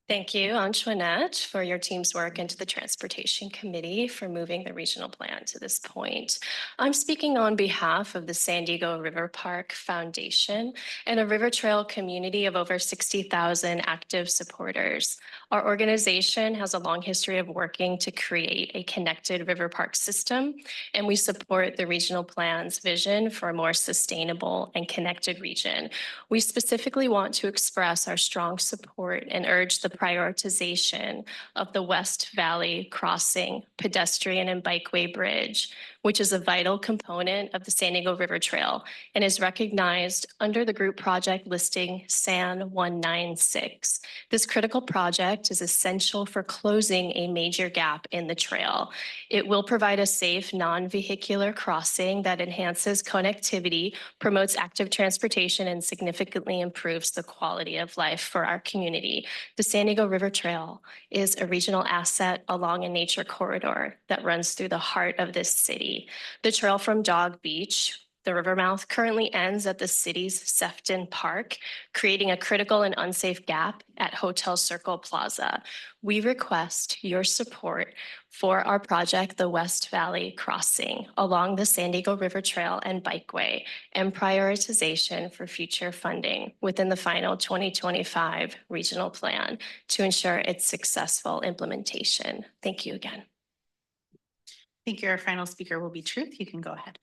Thank you, Antoinette, for your team's work and to the Transportation Committee for moving the regional plan to this point. I'm speaking on behalf of the San Diego River Park Foundation and a river trail community of over 60,000 active supporters. Our organization has a long history of working to create a connected river park system, and we support the regional plan's vision for a more sustainable and connected region. We specifically want to express our strong support and urge the prioritization of the West Valley Crossing pedestrian and bikeway bridge, which is a vital component of the San Diego River Trail and is recognized under the group project listing SAN 196. This critical project is essential for closing a major gap in the trail. It will provide a safe, non-vehicular crossing that enhances connectivity, promotes active transportation, and significantly improves the quality of life for our community. The San Diego River Trail is a regional asset along a nature corridor that runs through the heart of this city. The trail from Dog Beach, The river mouth currently ends at the city's Sefton Park, creating a critical and unsafe gap at Hotel Circle Plaza. We request your support for our project, the West Valley Crossing, along the San Diego River Trail and Bikeway, and prioritization for future funding within the final 2025 regional plan to ensure its successful implementation. Thank you again. Thank you. Our final speaker will be Truth. You can go ahead.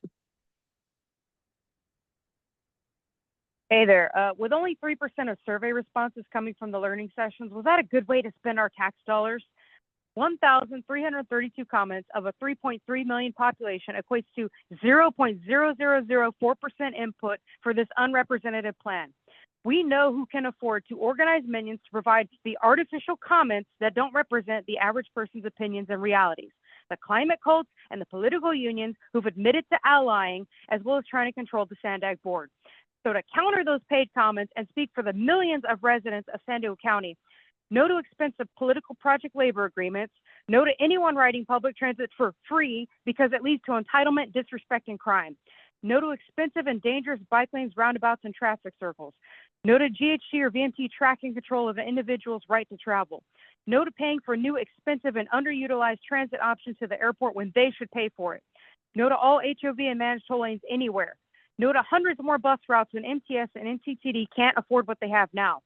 Hey there. With only 3% of survey responses coming from the learning sessions, was that a good way to spend our tax dollars? 1,332 comments of a 3.3 million population equates to 0.0004% input for this unrepresentative plan. We know who can afford to organize minions to provide the artificial comments that don't represent the average person's opinions and realities. The climate cults and the political unions who've admitted to allying, as well as trying to control the SANDAG board. So to counter those paid comments and speak for the millions of residents of San Diego County, no to expensive political project labor agreements, no to anyone riding public transit for free because it leads to entitlement, disrespect, and crime. No to expensive and dangerous bike lanes, roundabouts, and traffic circles. No to GHG or VMT tracking control of an individual's right to travel. No to paying for new, expensive, and underutilized transit options to the airport when they should pay for it. No to all HOV and managed toll lanes anywhere. No to hundreds more bus routes when MTS and NCTD can't afford what they have now.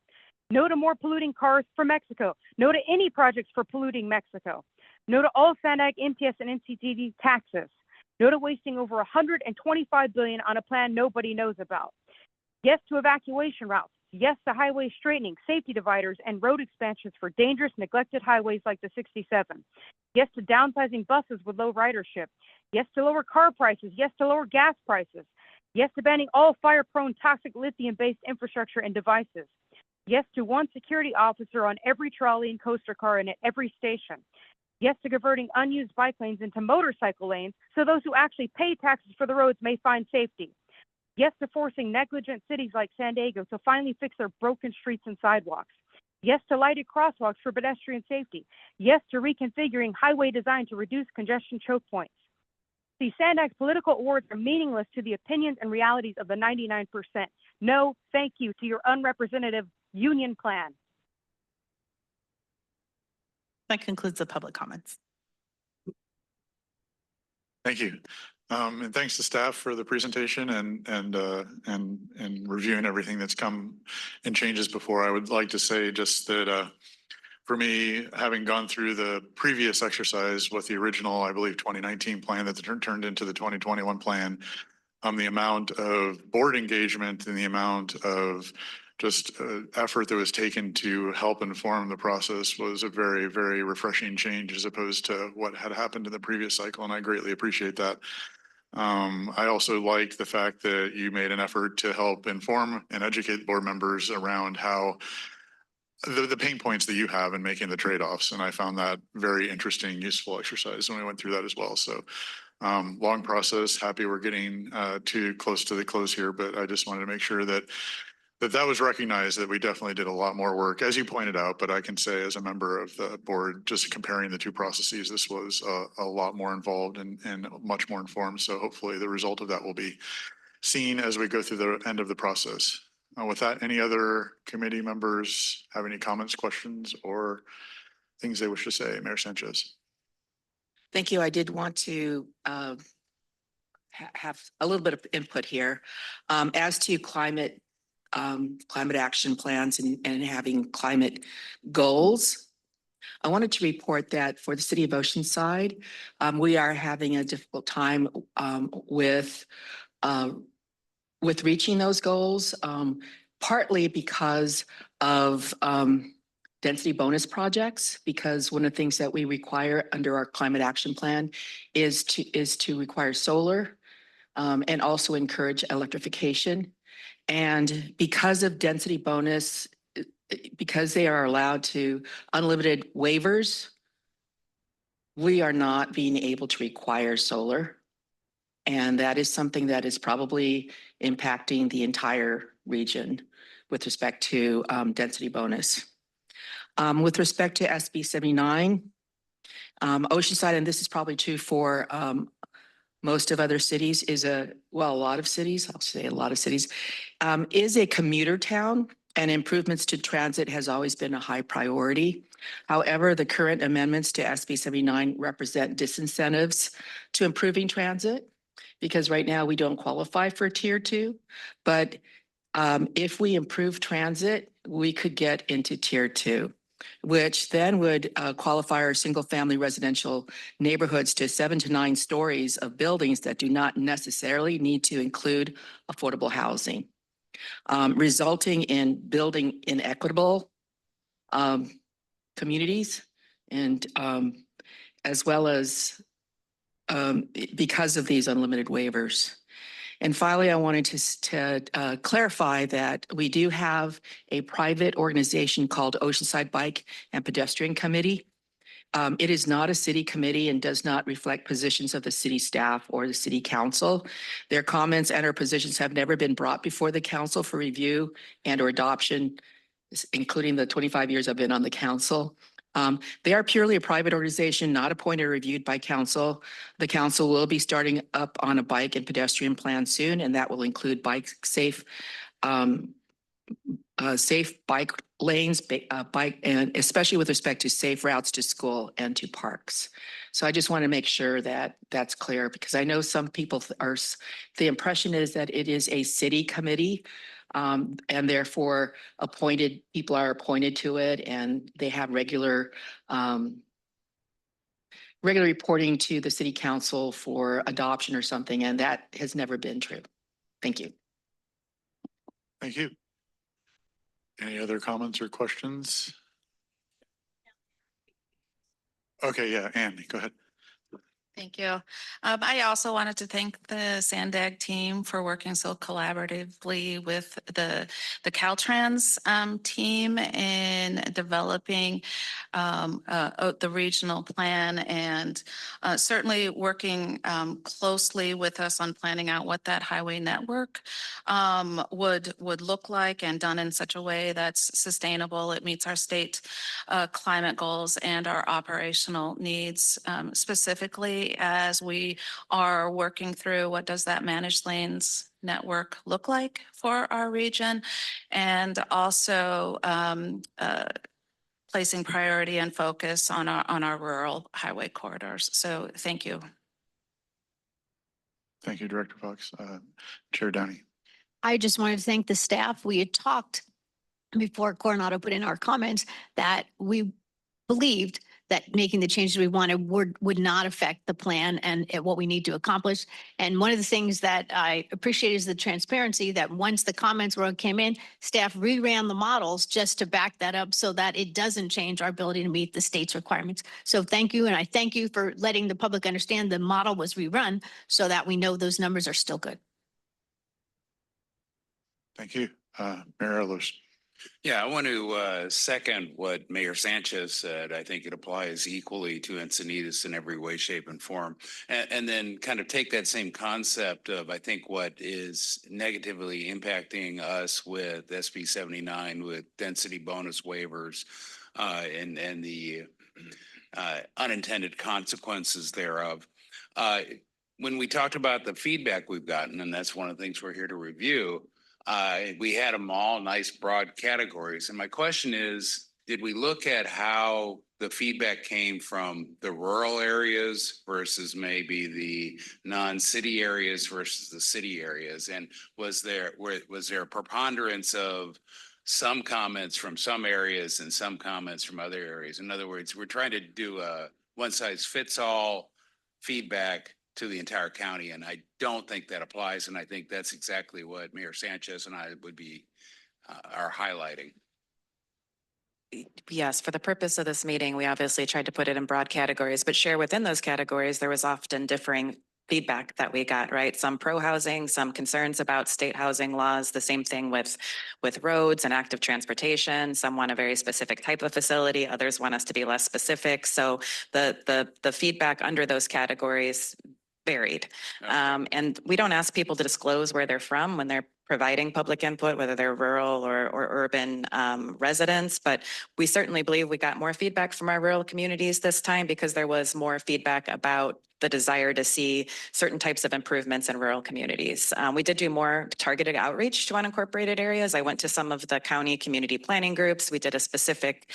No to more polluting cars from Mexico. No to any projects for polluting Mexico. No to all SANDAG, MTS, and NCTD taxes. No to wasting over $125 billion on a plan nobody knows about. Yes to evacuation routes. Yes to highway straightening, safety dividers, and road expansions for dangerous, neglected highways like the 67. Yes to downsizing buses with low ridership. Yes to lower car prices. Yes to lower gas prices. Yes to banning all fire-prone, toxic lithium-based infrastructure and devices. Yes to one security officer on every trolley and coaster car and at every station. Yes to converting unused bike lanes into motorcycle lanes so those who actually pay taxes for the roads may find safety. Yes to forcing negligent cities like San Diego to finally fix their broken streets and sidewalks. Yes to lighted crosswalks for pedestrian safety. Yes to reconfiguring highway design to reduce congestion choke points. See, SANDAG's political awards are meaningless to the opinions and realities of the 99%. No, thank you to your unrepresentative union plan. That concludes the public comments. Thank you. And thanks to staff for the presentation and reviewing everything that's come and changes before. I would like to say just that for me, having gone through the previous exercise with the original, I believe, 2019 plan that turned into the 2021 plan, the amount of board engagement and the amount of just effort that was taken to help inform the process was a very, very refreshing change as opposed to what had happened in the previous cycle, and I greatly appreciate that. I also like the fact that you made an effort to help inform and educate board members around how the pain points that you have in making the trade-offs. And I found that very interesting, useful exercise when we went through that as well. So long process, happy we're getting too close to the close here, but I just wanted to make sure that that was recognized, that we definitely did a lot more work, as you pointed out. But I can say as a member of the board, just comparing the two processes, this was a lot more involved and much more informed. So hopefully the result of that will be seen as we go through the end of the process. With that, any other committee members have any comments, questions, or things they wish to say? Mayor Sanchez. Thank you. I did want to have a little bit of input here. As to climate action plans and having climate goals, I wanted to report that for the city of Oceanside, we are having a difficult time with reaching those goals, partly because of density bonus projects, because one of the things that we require under our climate action plan is to require solar and also encourage electrification. And because of density bonus, because they are allowed to unlimited waivers, we are not being able to require solar. And that is something that is probably impacting the entire region with respect to density bonus. With respect to SB 79, Oceanside, and this is probably true for most of other cities, is a lot of cities, I'll say a lot of cities, is a commuter town, and improvements to transit has always been a high priority. However, the current amendments to SB 79 represent disincentives to improving transit, because right now we don't qualify for Tier 2. But if we improve transit, we could get into Tier 2, which then would qualify our single-family residential neighborhoods to 7 to 9 stories of buildings that do not necessarily need to include affordable housing, resulting in building inequitable communities, and as well as because of these unlimited waivers. And finally, I wanted to clarify that we do have a private organization called Oceanside Bike and Pedestrian Committee. It is not a city committee and does not reflect positions of the city staff or the city council. Their comments and or positions have never been brought before the council for review and or adoption, including the 25 years I've been on the council. They are purely a private organization, not appointed or reviewed by council. The council will be starting up on a bike and pedestrian plan soon, and that will include safe bike lanes, and especially with respect to safe routes to school and to parks. So I just want to make sure that that's clear, because I know some people the impression is that it is a city committee. And therefore people are appointed to it, and they have regular reporting to the city council for adoption or something, and that has never been true. Thank you. Thank you. Any other comments or questions? Okay, yeah, Anne, go ahead. Thank you. I also wanted to thank the SANDAG team for working so collaboratively with the Caltrans team in developing the regional plan, and certainly working closely with us on planning out what that highway network would look like, and done in such a way that's sustainable. It meets our state climate goals and our operational needs, specifically as we are working through what does that managed lanes network look like for our region, and also placing priority and focus on our rural highway corridors. So thank you. Thank you, Director Fox. Chair Downey. I just wanted to thank the staff. We had talked before Coronado put in our comments that we believed that making the changes we wanted would not affect the plan and what we need to accomplish. And one of the things that I appreciate is the transparency that once the comments came in, staff reran the models just to back that up so that it doesn't change our ability to meet the state's requirements. So thank you. And I thank you for letting the public understand the model was rerun so that we know those numbers are still good. Thank you. Mayor Ehlers. Yeah, I want to second what Mayor Sanchez said. I think it applies equally to Encinitas in every way, shape, and form. And then kind of take that same concept of, I think, what is negatively impacting us with SB 79 with density bonus waivers and the unintended consequences thereof. When we talked about the feedback we've gotten, and that's one of the things we're here to review, we had them all nice broad categories. And my question is, did we look at how the feedback came from the rural areas versus maybe the non-city areas versus the city areas? And was there a preponderance of some comments from some areas and some comments from other areas? In other words, we're trying to do a one-size-fits-all feedback to the entire county, and I don't think that applies, and I think that's exactly what Mayor Sanchez and I would be are highlighting. Yes, for the purpose of this meeting, we obviously tried to put it in broad categories, but share within those categories, there was often differing feedback that we got, right? Some pro-housing, some concerns about state housing laws, the same thing with roads and active transportation. Some want a very specific type of facility, others want us to be less specific. So the feedback under those categories varied. And we don't ask people to disclose where they're from when they're providing public input, whether they're rural or urban residents, but we certainly believe we got more feedback from our rural communities this time because there was more feedback about the desire to see certain types of improvements in rural communities. We did do more targeted outreach to unincorporated areas. I went to some of the county community planning groups. We did a specific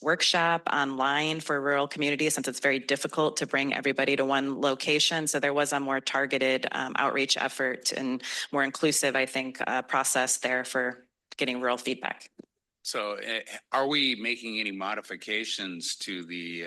workshop online for rural communities since it's very difficult to bring everybody to one location. So there was a more targeted outreach effort and more inclusive, I think, process there for getting rural feedback. So are we making any modifications to the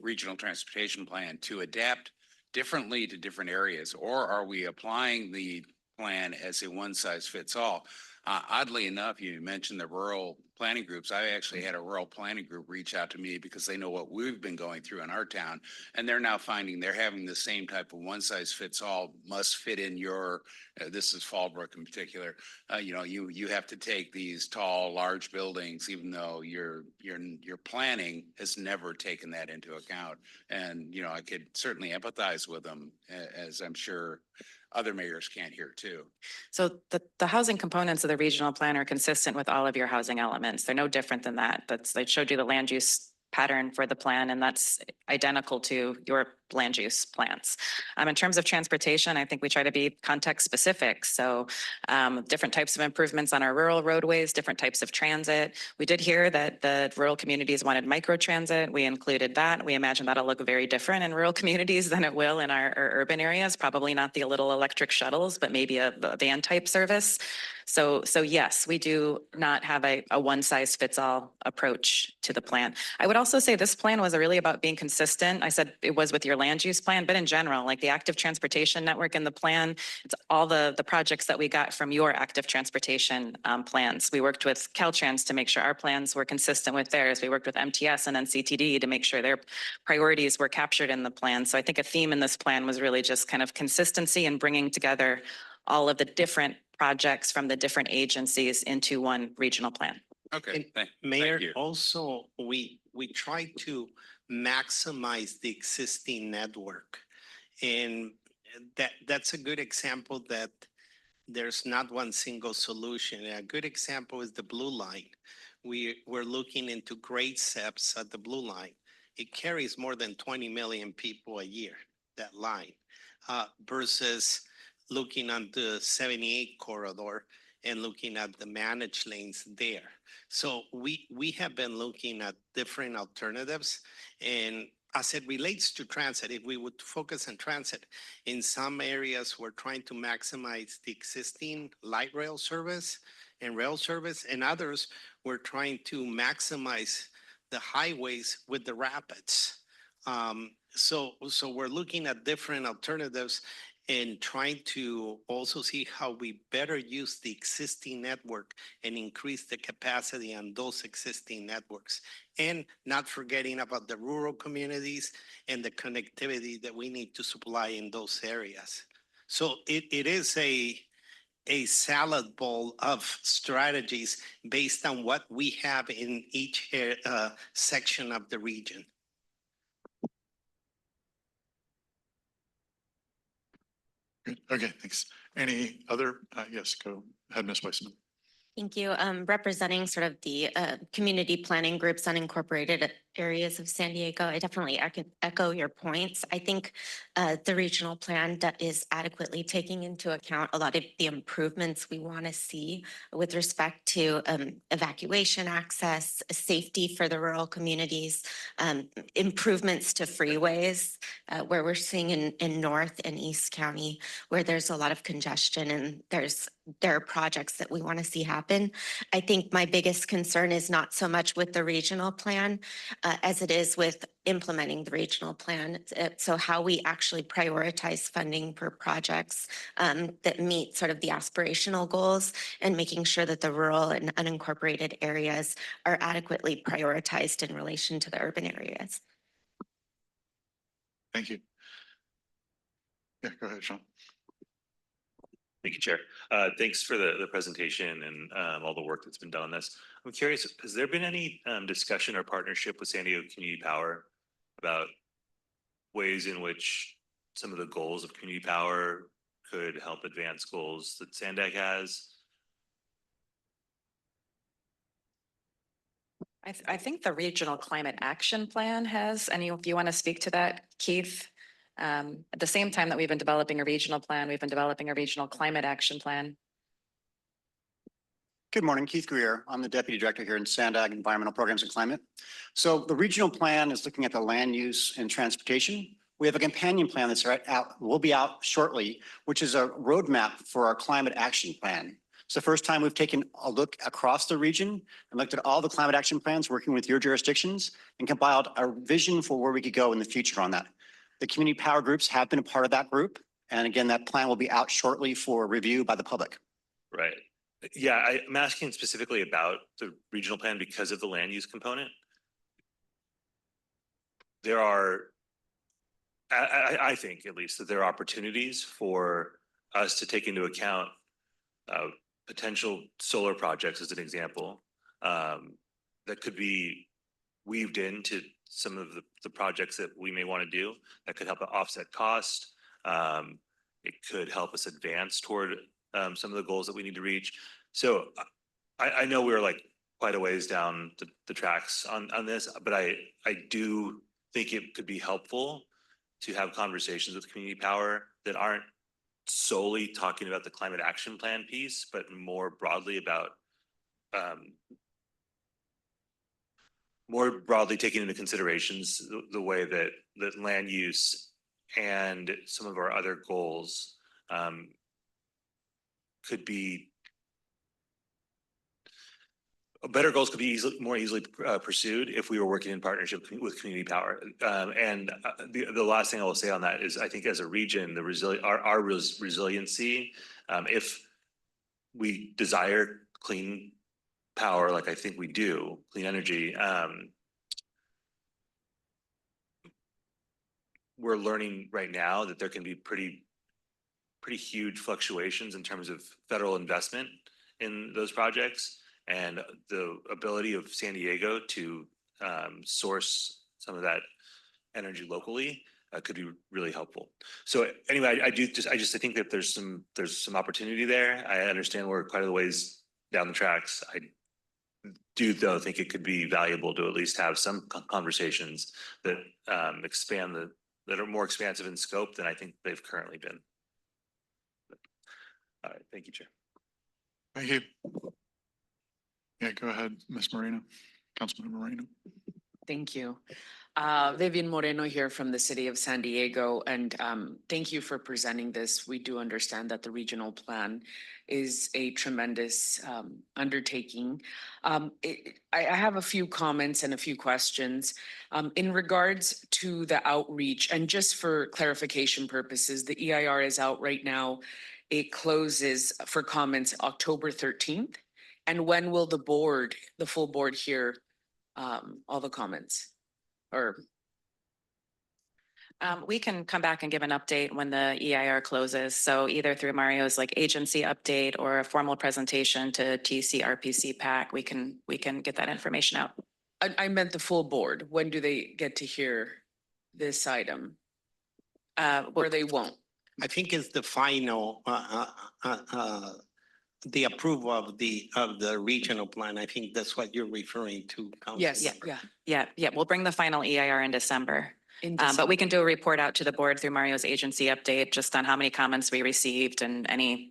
regional transportation plan to adapt differently to different areas? Or are we applying the plan as a one size fits all? Oddly enough, you mentioned the rural planning groups. I actually had a rural planning group reach out to me because they know what we've been going through in our town. And they're now finding they're having the same type of one size fits all, must fit in your, this is Fallbrook in particular. You have to take these tall, large buildings, even though your planning has never taken that into account. And, I could certainly empathize with them, as I'm sure other mayors can't hear too. So the housing components of the regional plan are consistent with all of your housing elements. They're no different than that. I showed you the land use pattern for the plan, and that's identical to your land use plans. In terms of transportation, I think we try to be context specific. So different types of improvements on our rural roadways, different types of transit. We did hear that the rural communities wanted micro transit. We included that. We imagine that'll look very different in rural communities than it will in our urban areas. Probably not the little electric shuttles, but maybe a van type service. So yes, we do not have a one size fits all approach to the plan. I would also say this plan was really about being consistent. I said it was with your land use plan, but in general, like the active transportation network in the plan, it's all the projects that we got from your active transportation plans. We worked with Caltrans to make sure our plans were consistent with theirs. We worked with MTS and NCTD to make sure their priorities were captured in the plan. So I think a theme in this plan was really just kind of consistency and bringing together all of the different projects from the different agencies into one regional plan. Okay. Mayor, you. also, we try to maximize the existing network. And that's a good example that there's not one single solution. A good example is the Blue Line. We're looking into grade steps at the Blue Line. It carries more than 20 million people a year, that line, versus looking on the 78 corridor and looking at the managed lanes there. So we have been looking at different alternatives. And as it relates to transit, if we would focus on transit, in some areas, we're trying to maximize the existing light rail service and rail service. And others, we're trying to maximize the highways with the rapids. So we're looking at different alternatives and trying to also see how we better use the existing network and increase the capacity on those existing networks. And not forgetting about the rural communities and the connectivity that we need to supply in those areas. So it is a salad bowl of strategies based on what we have in each section of the region. Good. Okay, thanks. Any other? Yes, go ahead, Ms. Weissman. Thank you. Representing sort of the community planning groups unincorporated areas of San Diego, I definitely echo your points. I think the regional plan is adequately taking into account a lot of the improvements we want to see with respect to evacuation access, safety for the rural communities, improvements to freeways, where we're seeing in North and East County, where there's a lot of congestion and there are projects that we want to see happen. I think my biggest concern is not so much with the regional plan as it is with implementing the regional plan. So how we actually prioritize funding for projects that meet sort of the aspirational goals and making sure that the rural and unincorporated areas are adequately prioritized in relation to the urban areas. Thank you. Yeah, go ahead, Sean. Thank you, Chair. Thanks for the presentation and all the work that's been done on this. I'm curious, has there been any discussion or partnership with San Diego Community Power about ways in which some of the goals of community power could help advance goals that SANDAG has? I think the Regional Climate Action Plan has, if you want to speak to that, Keith? At the same time that we've been developing a regional plan, we've been developing a regional climate action plan. Good morning, Keith Greer. I'm the Deputy Director here in SANDAG Environmental Programs and Climate. So the regional plan is looking at the land use and transportation. We have a companion plan that's will be out shortly, which is a roadmap for our climate action plan. It's the first time we've taken a look across the region and looked at all the climate action plans, working with your jurisdictions, and compiled a vision for where we could go in the future on that. The community power groups have been a part of that group. And again, that plan will be out shortly for review by the public. Right. Yeah, I'm asking specifically about the regional plan because of the land use component. There are, I think at least, that there are opportunities for us to take into account potential solar projects as an example that could be weaved into some of the projects that we may want to do that could help offset cost. It could help us advance toward some of the goals that we need to reach. So I know we're like quite a ways down the tracks on this, but I do think it could be helpful to have conversations with community power that aren't solely talking about the climate action plan piece, but more broadly about taking into considerations the way that land use and some of our other goals could be better goals could be more easily pursued if we were working in partnership with community power. And the last thing I will say on that is, I think as a region, our resiliency, if we desire clean power, like I think we do, clean energy, we're learning right now that there can be pretty huge fluctuations in terms of federal investment in those projects, and the ability of San Diego to source some of that energy locally could be really helpful. So anyway, I think that there's some opportunity there. I understand we're quite a ways down the tracks. I do though think it could be valuable to at least have some conversations that that are more expansive in scope than I think they've currently been. All right, thank you, Chair. Thank you. Yeah, go ahead, Ms. Moreno, Councilmember Moreno. Thank you. Vivian Moreno here from the city of San Diego, and thank you for presenting this. We do understand that the regional plan is a tremendous undertaking. I have a few comments and a few questions. In regards to the outreach, and just for clarification purposes, the EIR is out right now. It closes for comments October 13th. And when will the full board hear all the comments? Or we can come back and give an update when the EIR closes. So either through Mario's agency update or a formal presentation to TCRPC PAC, we can get that information out. I meant the full board. When do they get to hear this item? Or they won't? I think it's the final, the approval of the regional plan. I think that's what you're referring to, Councilmember. Yes, yeah. We'll bring the final EIR in December. But we can do a report out to the board through Mario's agency update just on how many comments we received and anything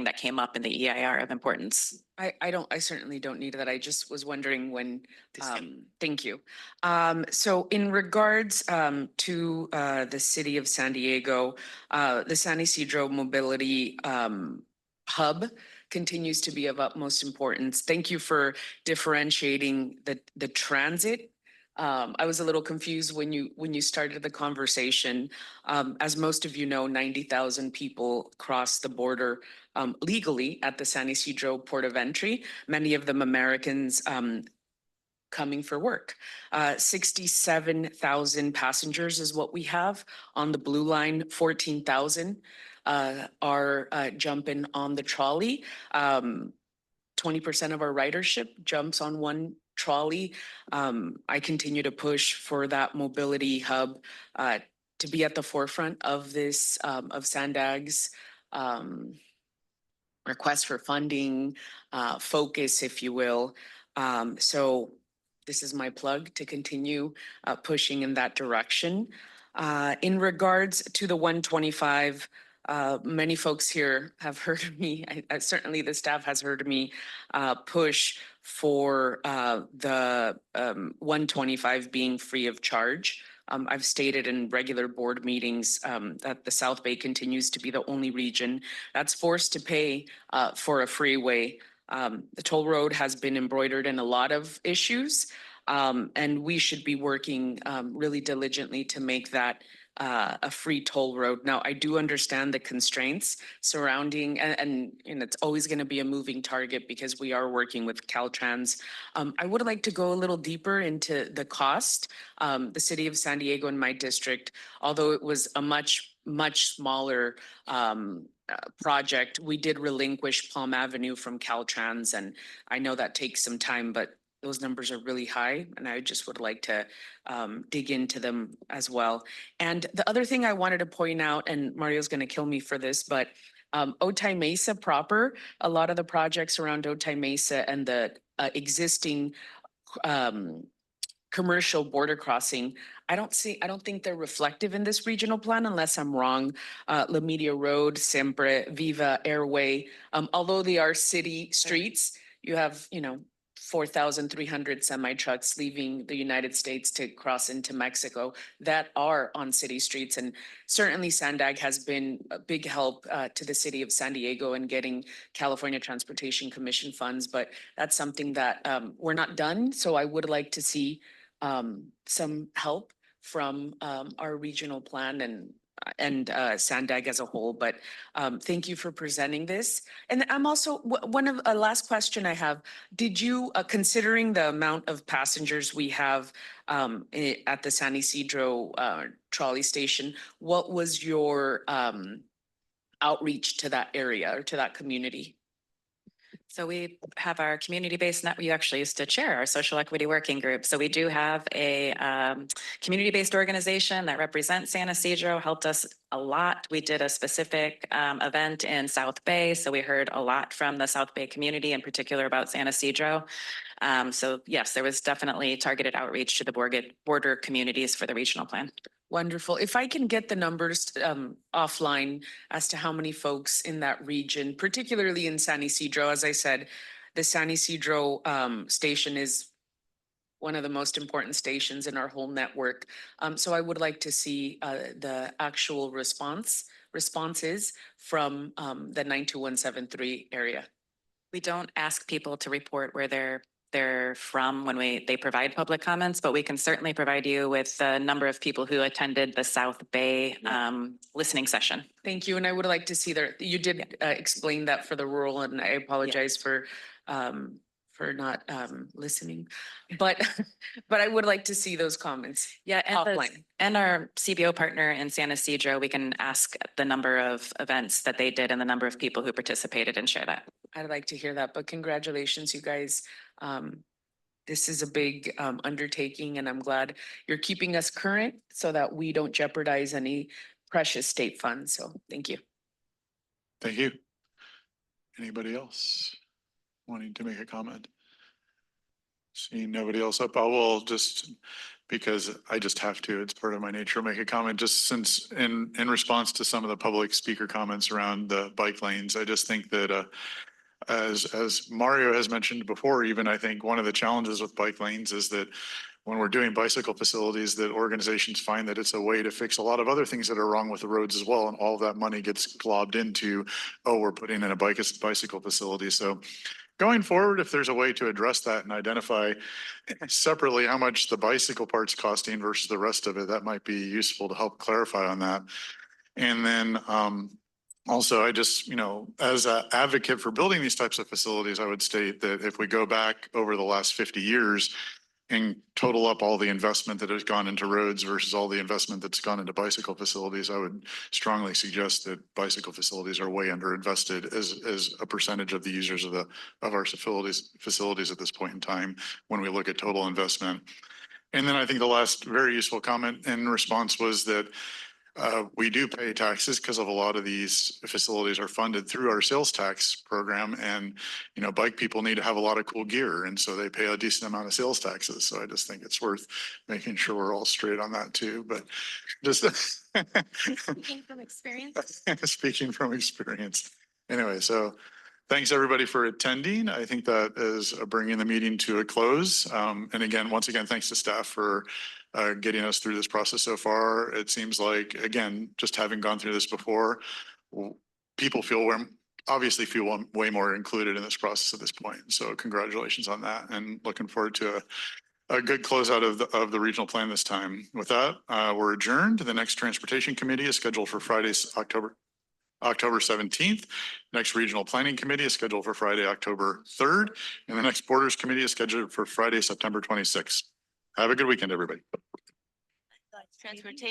that came up in the EIR of importance. I certainly don't need that. I just was wondering when, thank you. So in regards to the city of San Diego, the San Isidro Mobility Hub continues to be of utmost importance. Thank you for differentiating the transit. I was a little confused when you started the conversation. As most of you know, 90,000 people cross the border legally at the San Isidro port of entry, many of them Americans coming for work. 67,000 passengers is what we have on the Blue Line. 14,000 are jumping on the trolley. 20% of our ridership jumps on one trolley. I continue to push for that mobility hub to be at the forefront of this, of SANDAG's request for funding, focus, if you will. So this is my plug to continue pushing in that direction. In regards to the 125, many folks here have heard me, certainly the staff has heard me push for the 125 being free of charge. I've stated in regular board meetings that the South Bay continues to be the only region that's forced to pay for a freeway. The toll road has been embroidered in a lot of issues, and we should be working really diligently to make that a free toll road. Now, I do understand the constraints surrounding, and it's always going to be a moving target because we are working with Caltrans. I would like to go a little deeper into the cost. The city of San Diego in my district, although it was a much smaller project, we did relinquish Palm Avenue from Caltrans, and I know that takes some time, but those numbers are really high, and I just would like to dig into them as well. And the other thing I wanted to point out, and Mario's going to kill me for this, but Otay Mesa proper, a lot of the projects around Otay Mesa and the existing commercial border crossing, I don't think they're reflective in this regional plan unless I'm wrong. La Media Road, Siempre, Viva, Airway, although they are city streets, you have, 4,300 semi-trucks leaving the United States to cross into Mexico that are on city streets. And certainly SANDAG has been a big help to the city of San Diego in getting California Transportation Commission funds, but that's something that we're not done. So I would like to see some help from our regional plan and SANDAG as a whole, but thank you for presenting this. And I'm also, a last question I have, did you, considering the amount of passengers we have at the San Isidro trolley station, what was your outreach to that area or to that community? So we have our community-based network. You actually used to chair our social equity working group. So we do have a community-based organization that represents San Isidro, helped us a lot. We did a specific event in South Bay. So we heard a lot from the South Bay community, in particular about San Isidro. So yes, there was definitely targeted outreach to the border communities for the regional plan. Wonderful. If I can get the numbers offline as to how many folks in that region, particularly in San Isidro, as I said, the San Isidro station is one of the most important stations in our whole network. So I would like to see the actual responses from the 92173 area. We don't ask people to report where they're from when they provide public comments, but we can certainly provide you with the number of people who attended the South Bay listening session. Thank you. And I would like to see that you did explain that for the rural, and I apologize for not listening, but I would like to see those comments. Yeah, offline. And our CBO partner in San Isidro, we can ask the number of events that they did and the number of people who participated and share that. I'd like to hear that, but congratulations, you guys. This is a big undertaking, and I'm glad you're keeping us current so that we don't jeopardize any precious state funds. So thank you. Thank you. Anybody else wanting to make a comment? Seeing nobody else up, I will just, because I just have to, it's part of my nature, make a comment just since in response to some of the public speaker comments around the bike lanes. I just think that as Mario has mentioned before, even I think one of the challenges with bike lanes is that when we're doing bicycle facilities, that organizations find that it's a way to fix a lot of other things that are wrong with the roads as well. And all of that money gets globbed into, oh, we're putting in a bicycle facility. So going forward, if there's a way to address that and identify separately how much the bicycle part's costing versus the rest of it, that might be useful to help clarify on that. And then also, I just, as an advocate for building these types of facilities, I would state that if we go back over the last 50 years and total up all the investment that has gone into roads versus all the investment that's gone into bicycle facilities, I would strongly suggest that bicycle facilities are way underinvested as a percentage of the users of our facilities at this point in time when we look at total investment. And then I think the last very useful comment in response was that We do pay taxes because of a lot of these facilities are funded through our sales tax program. And, you know, bike people need to have a lot of cool gear. And so they pay a decent amount of sales taxes. So I just think it's worth making sure we're all straight on that too. But just Speaking from experience. speaking from experience. Anyway, so thanks everybody for attending. I think that is bringing the meeting to a close. And again, once again, thanks to staff for getting us through this process so far. It seems like, again, just having gone through this before, people obviously feel way more included in this process at this point. So congratulations on that, and looking forward to a good closeout of the regional plan this time. With that, we're adjourned. The next transportation committee is scheduled for Friday, October 17th. Next regional planning committee is scheduled for Friday, October 3rd. And the next borders committee is scheduled for Friday, September 26th. Have a good weekend, everybody. Transportation.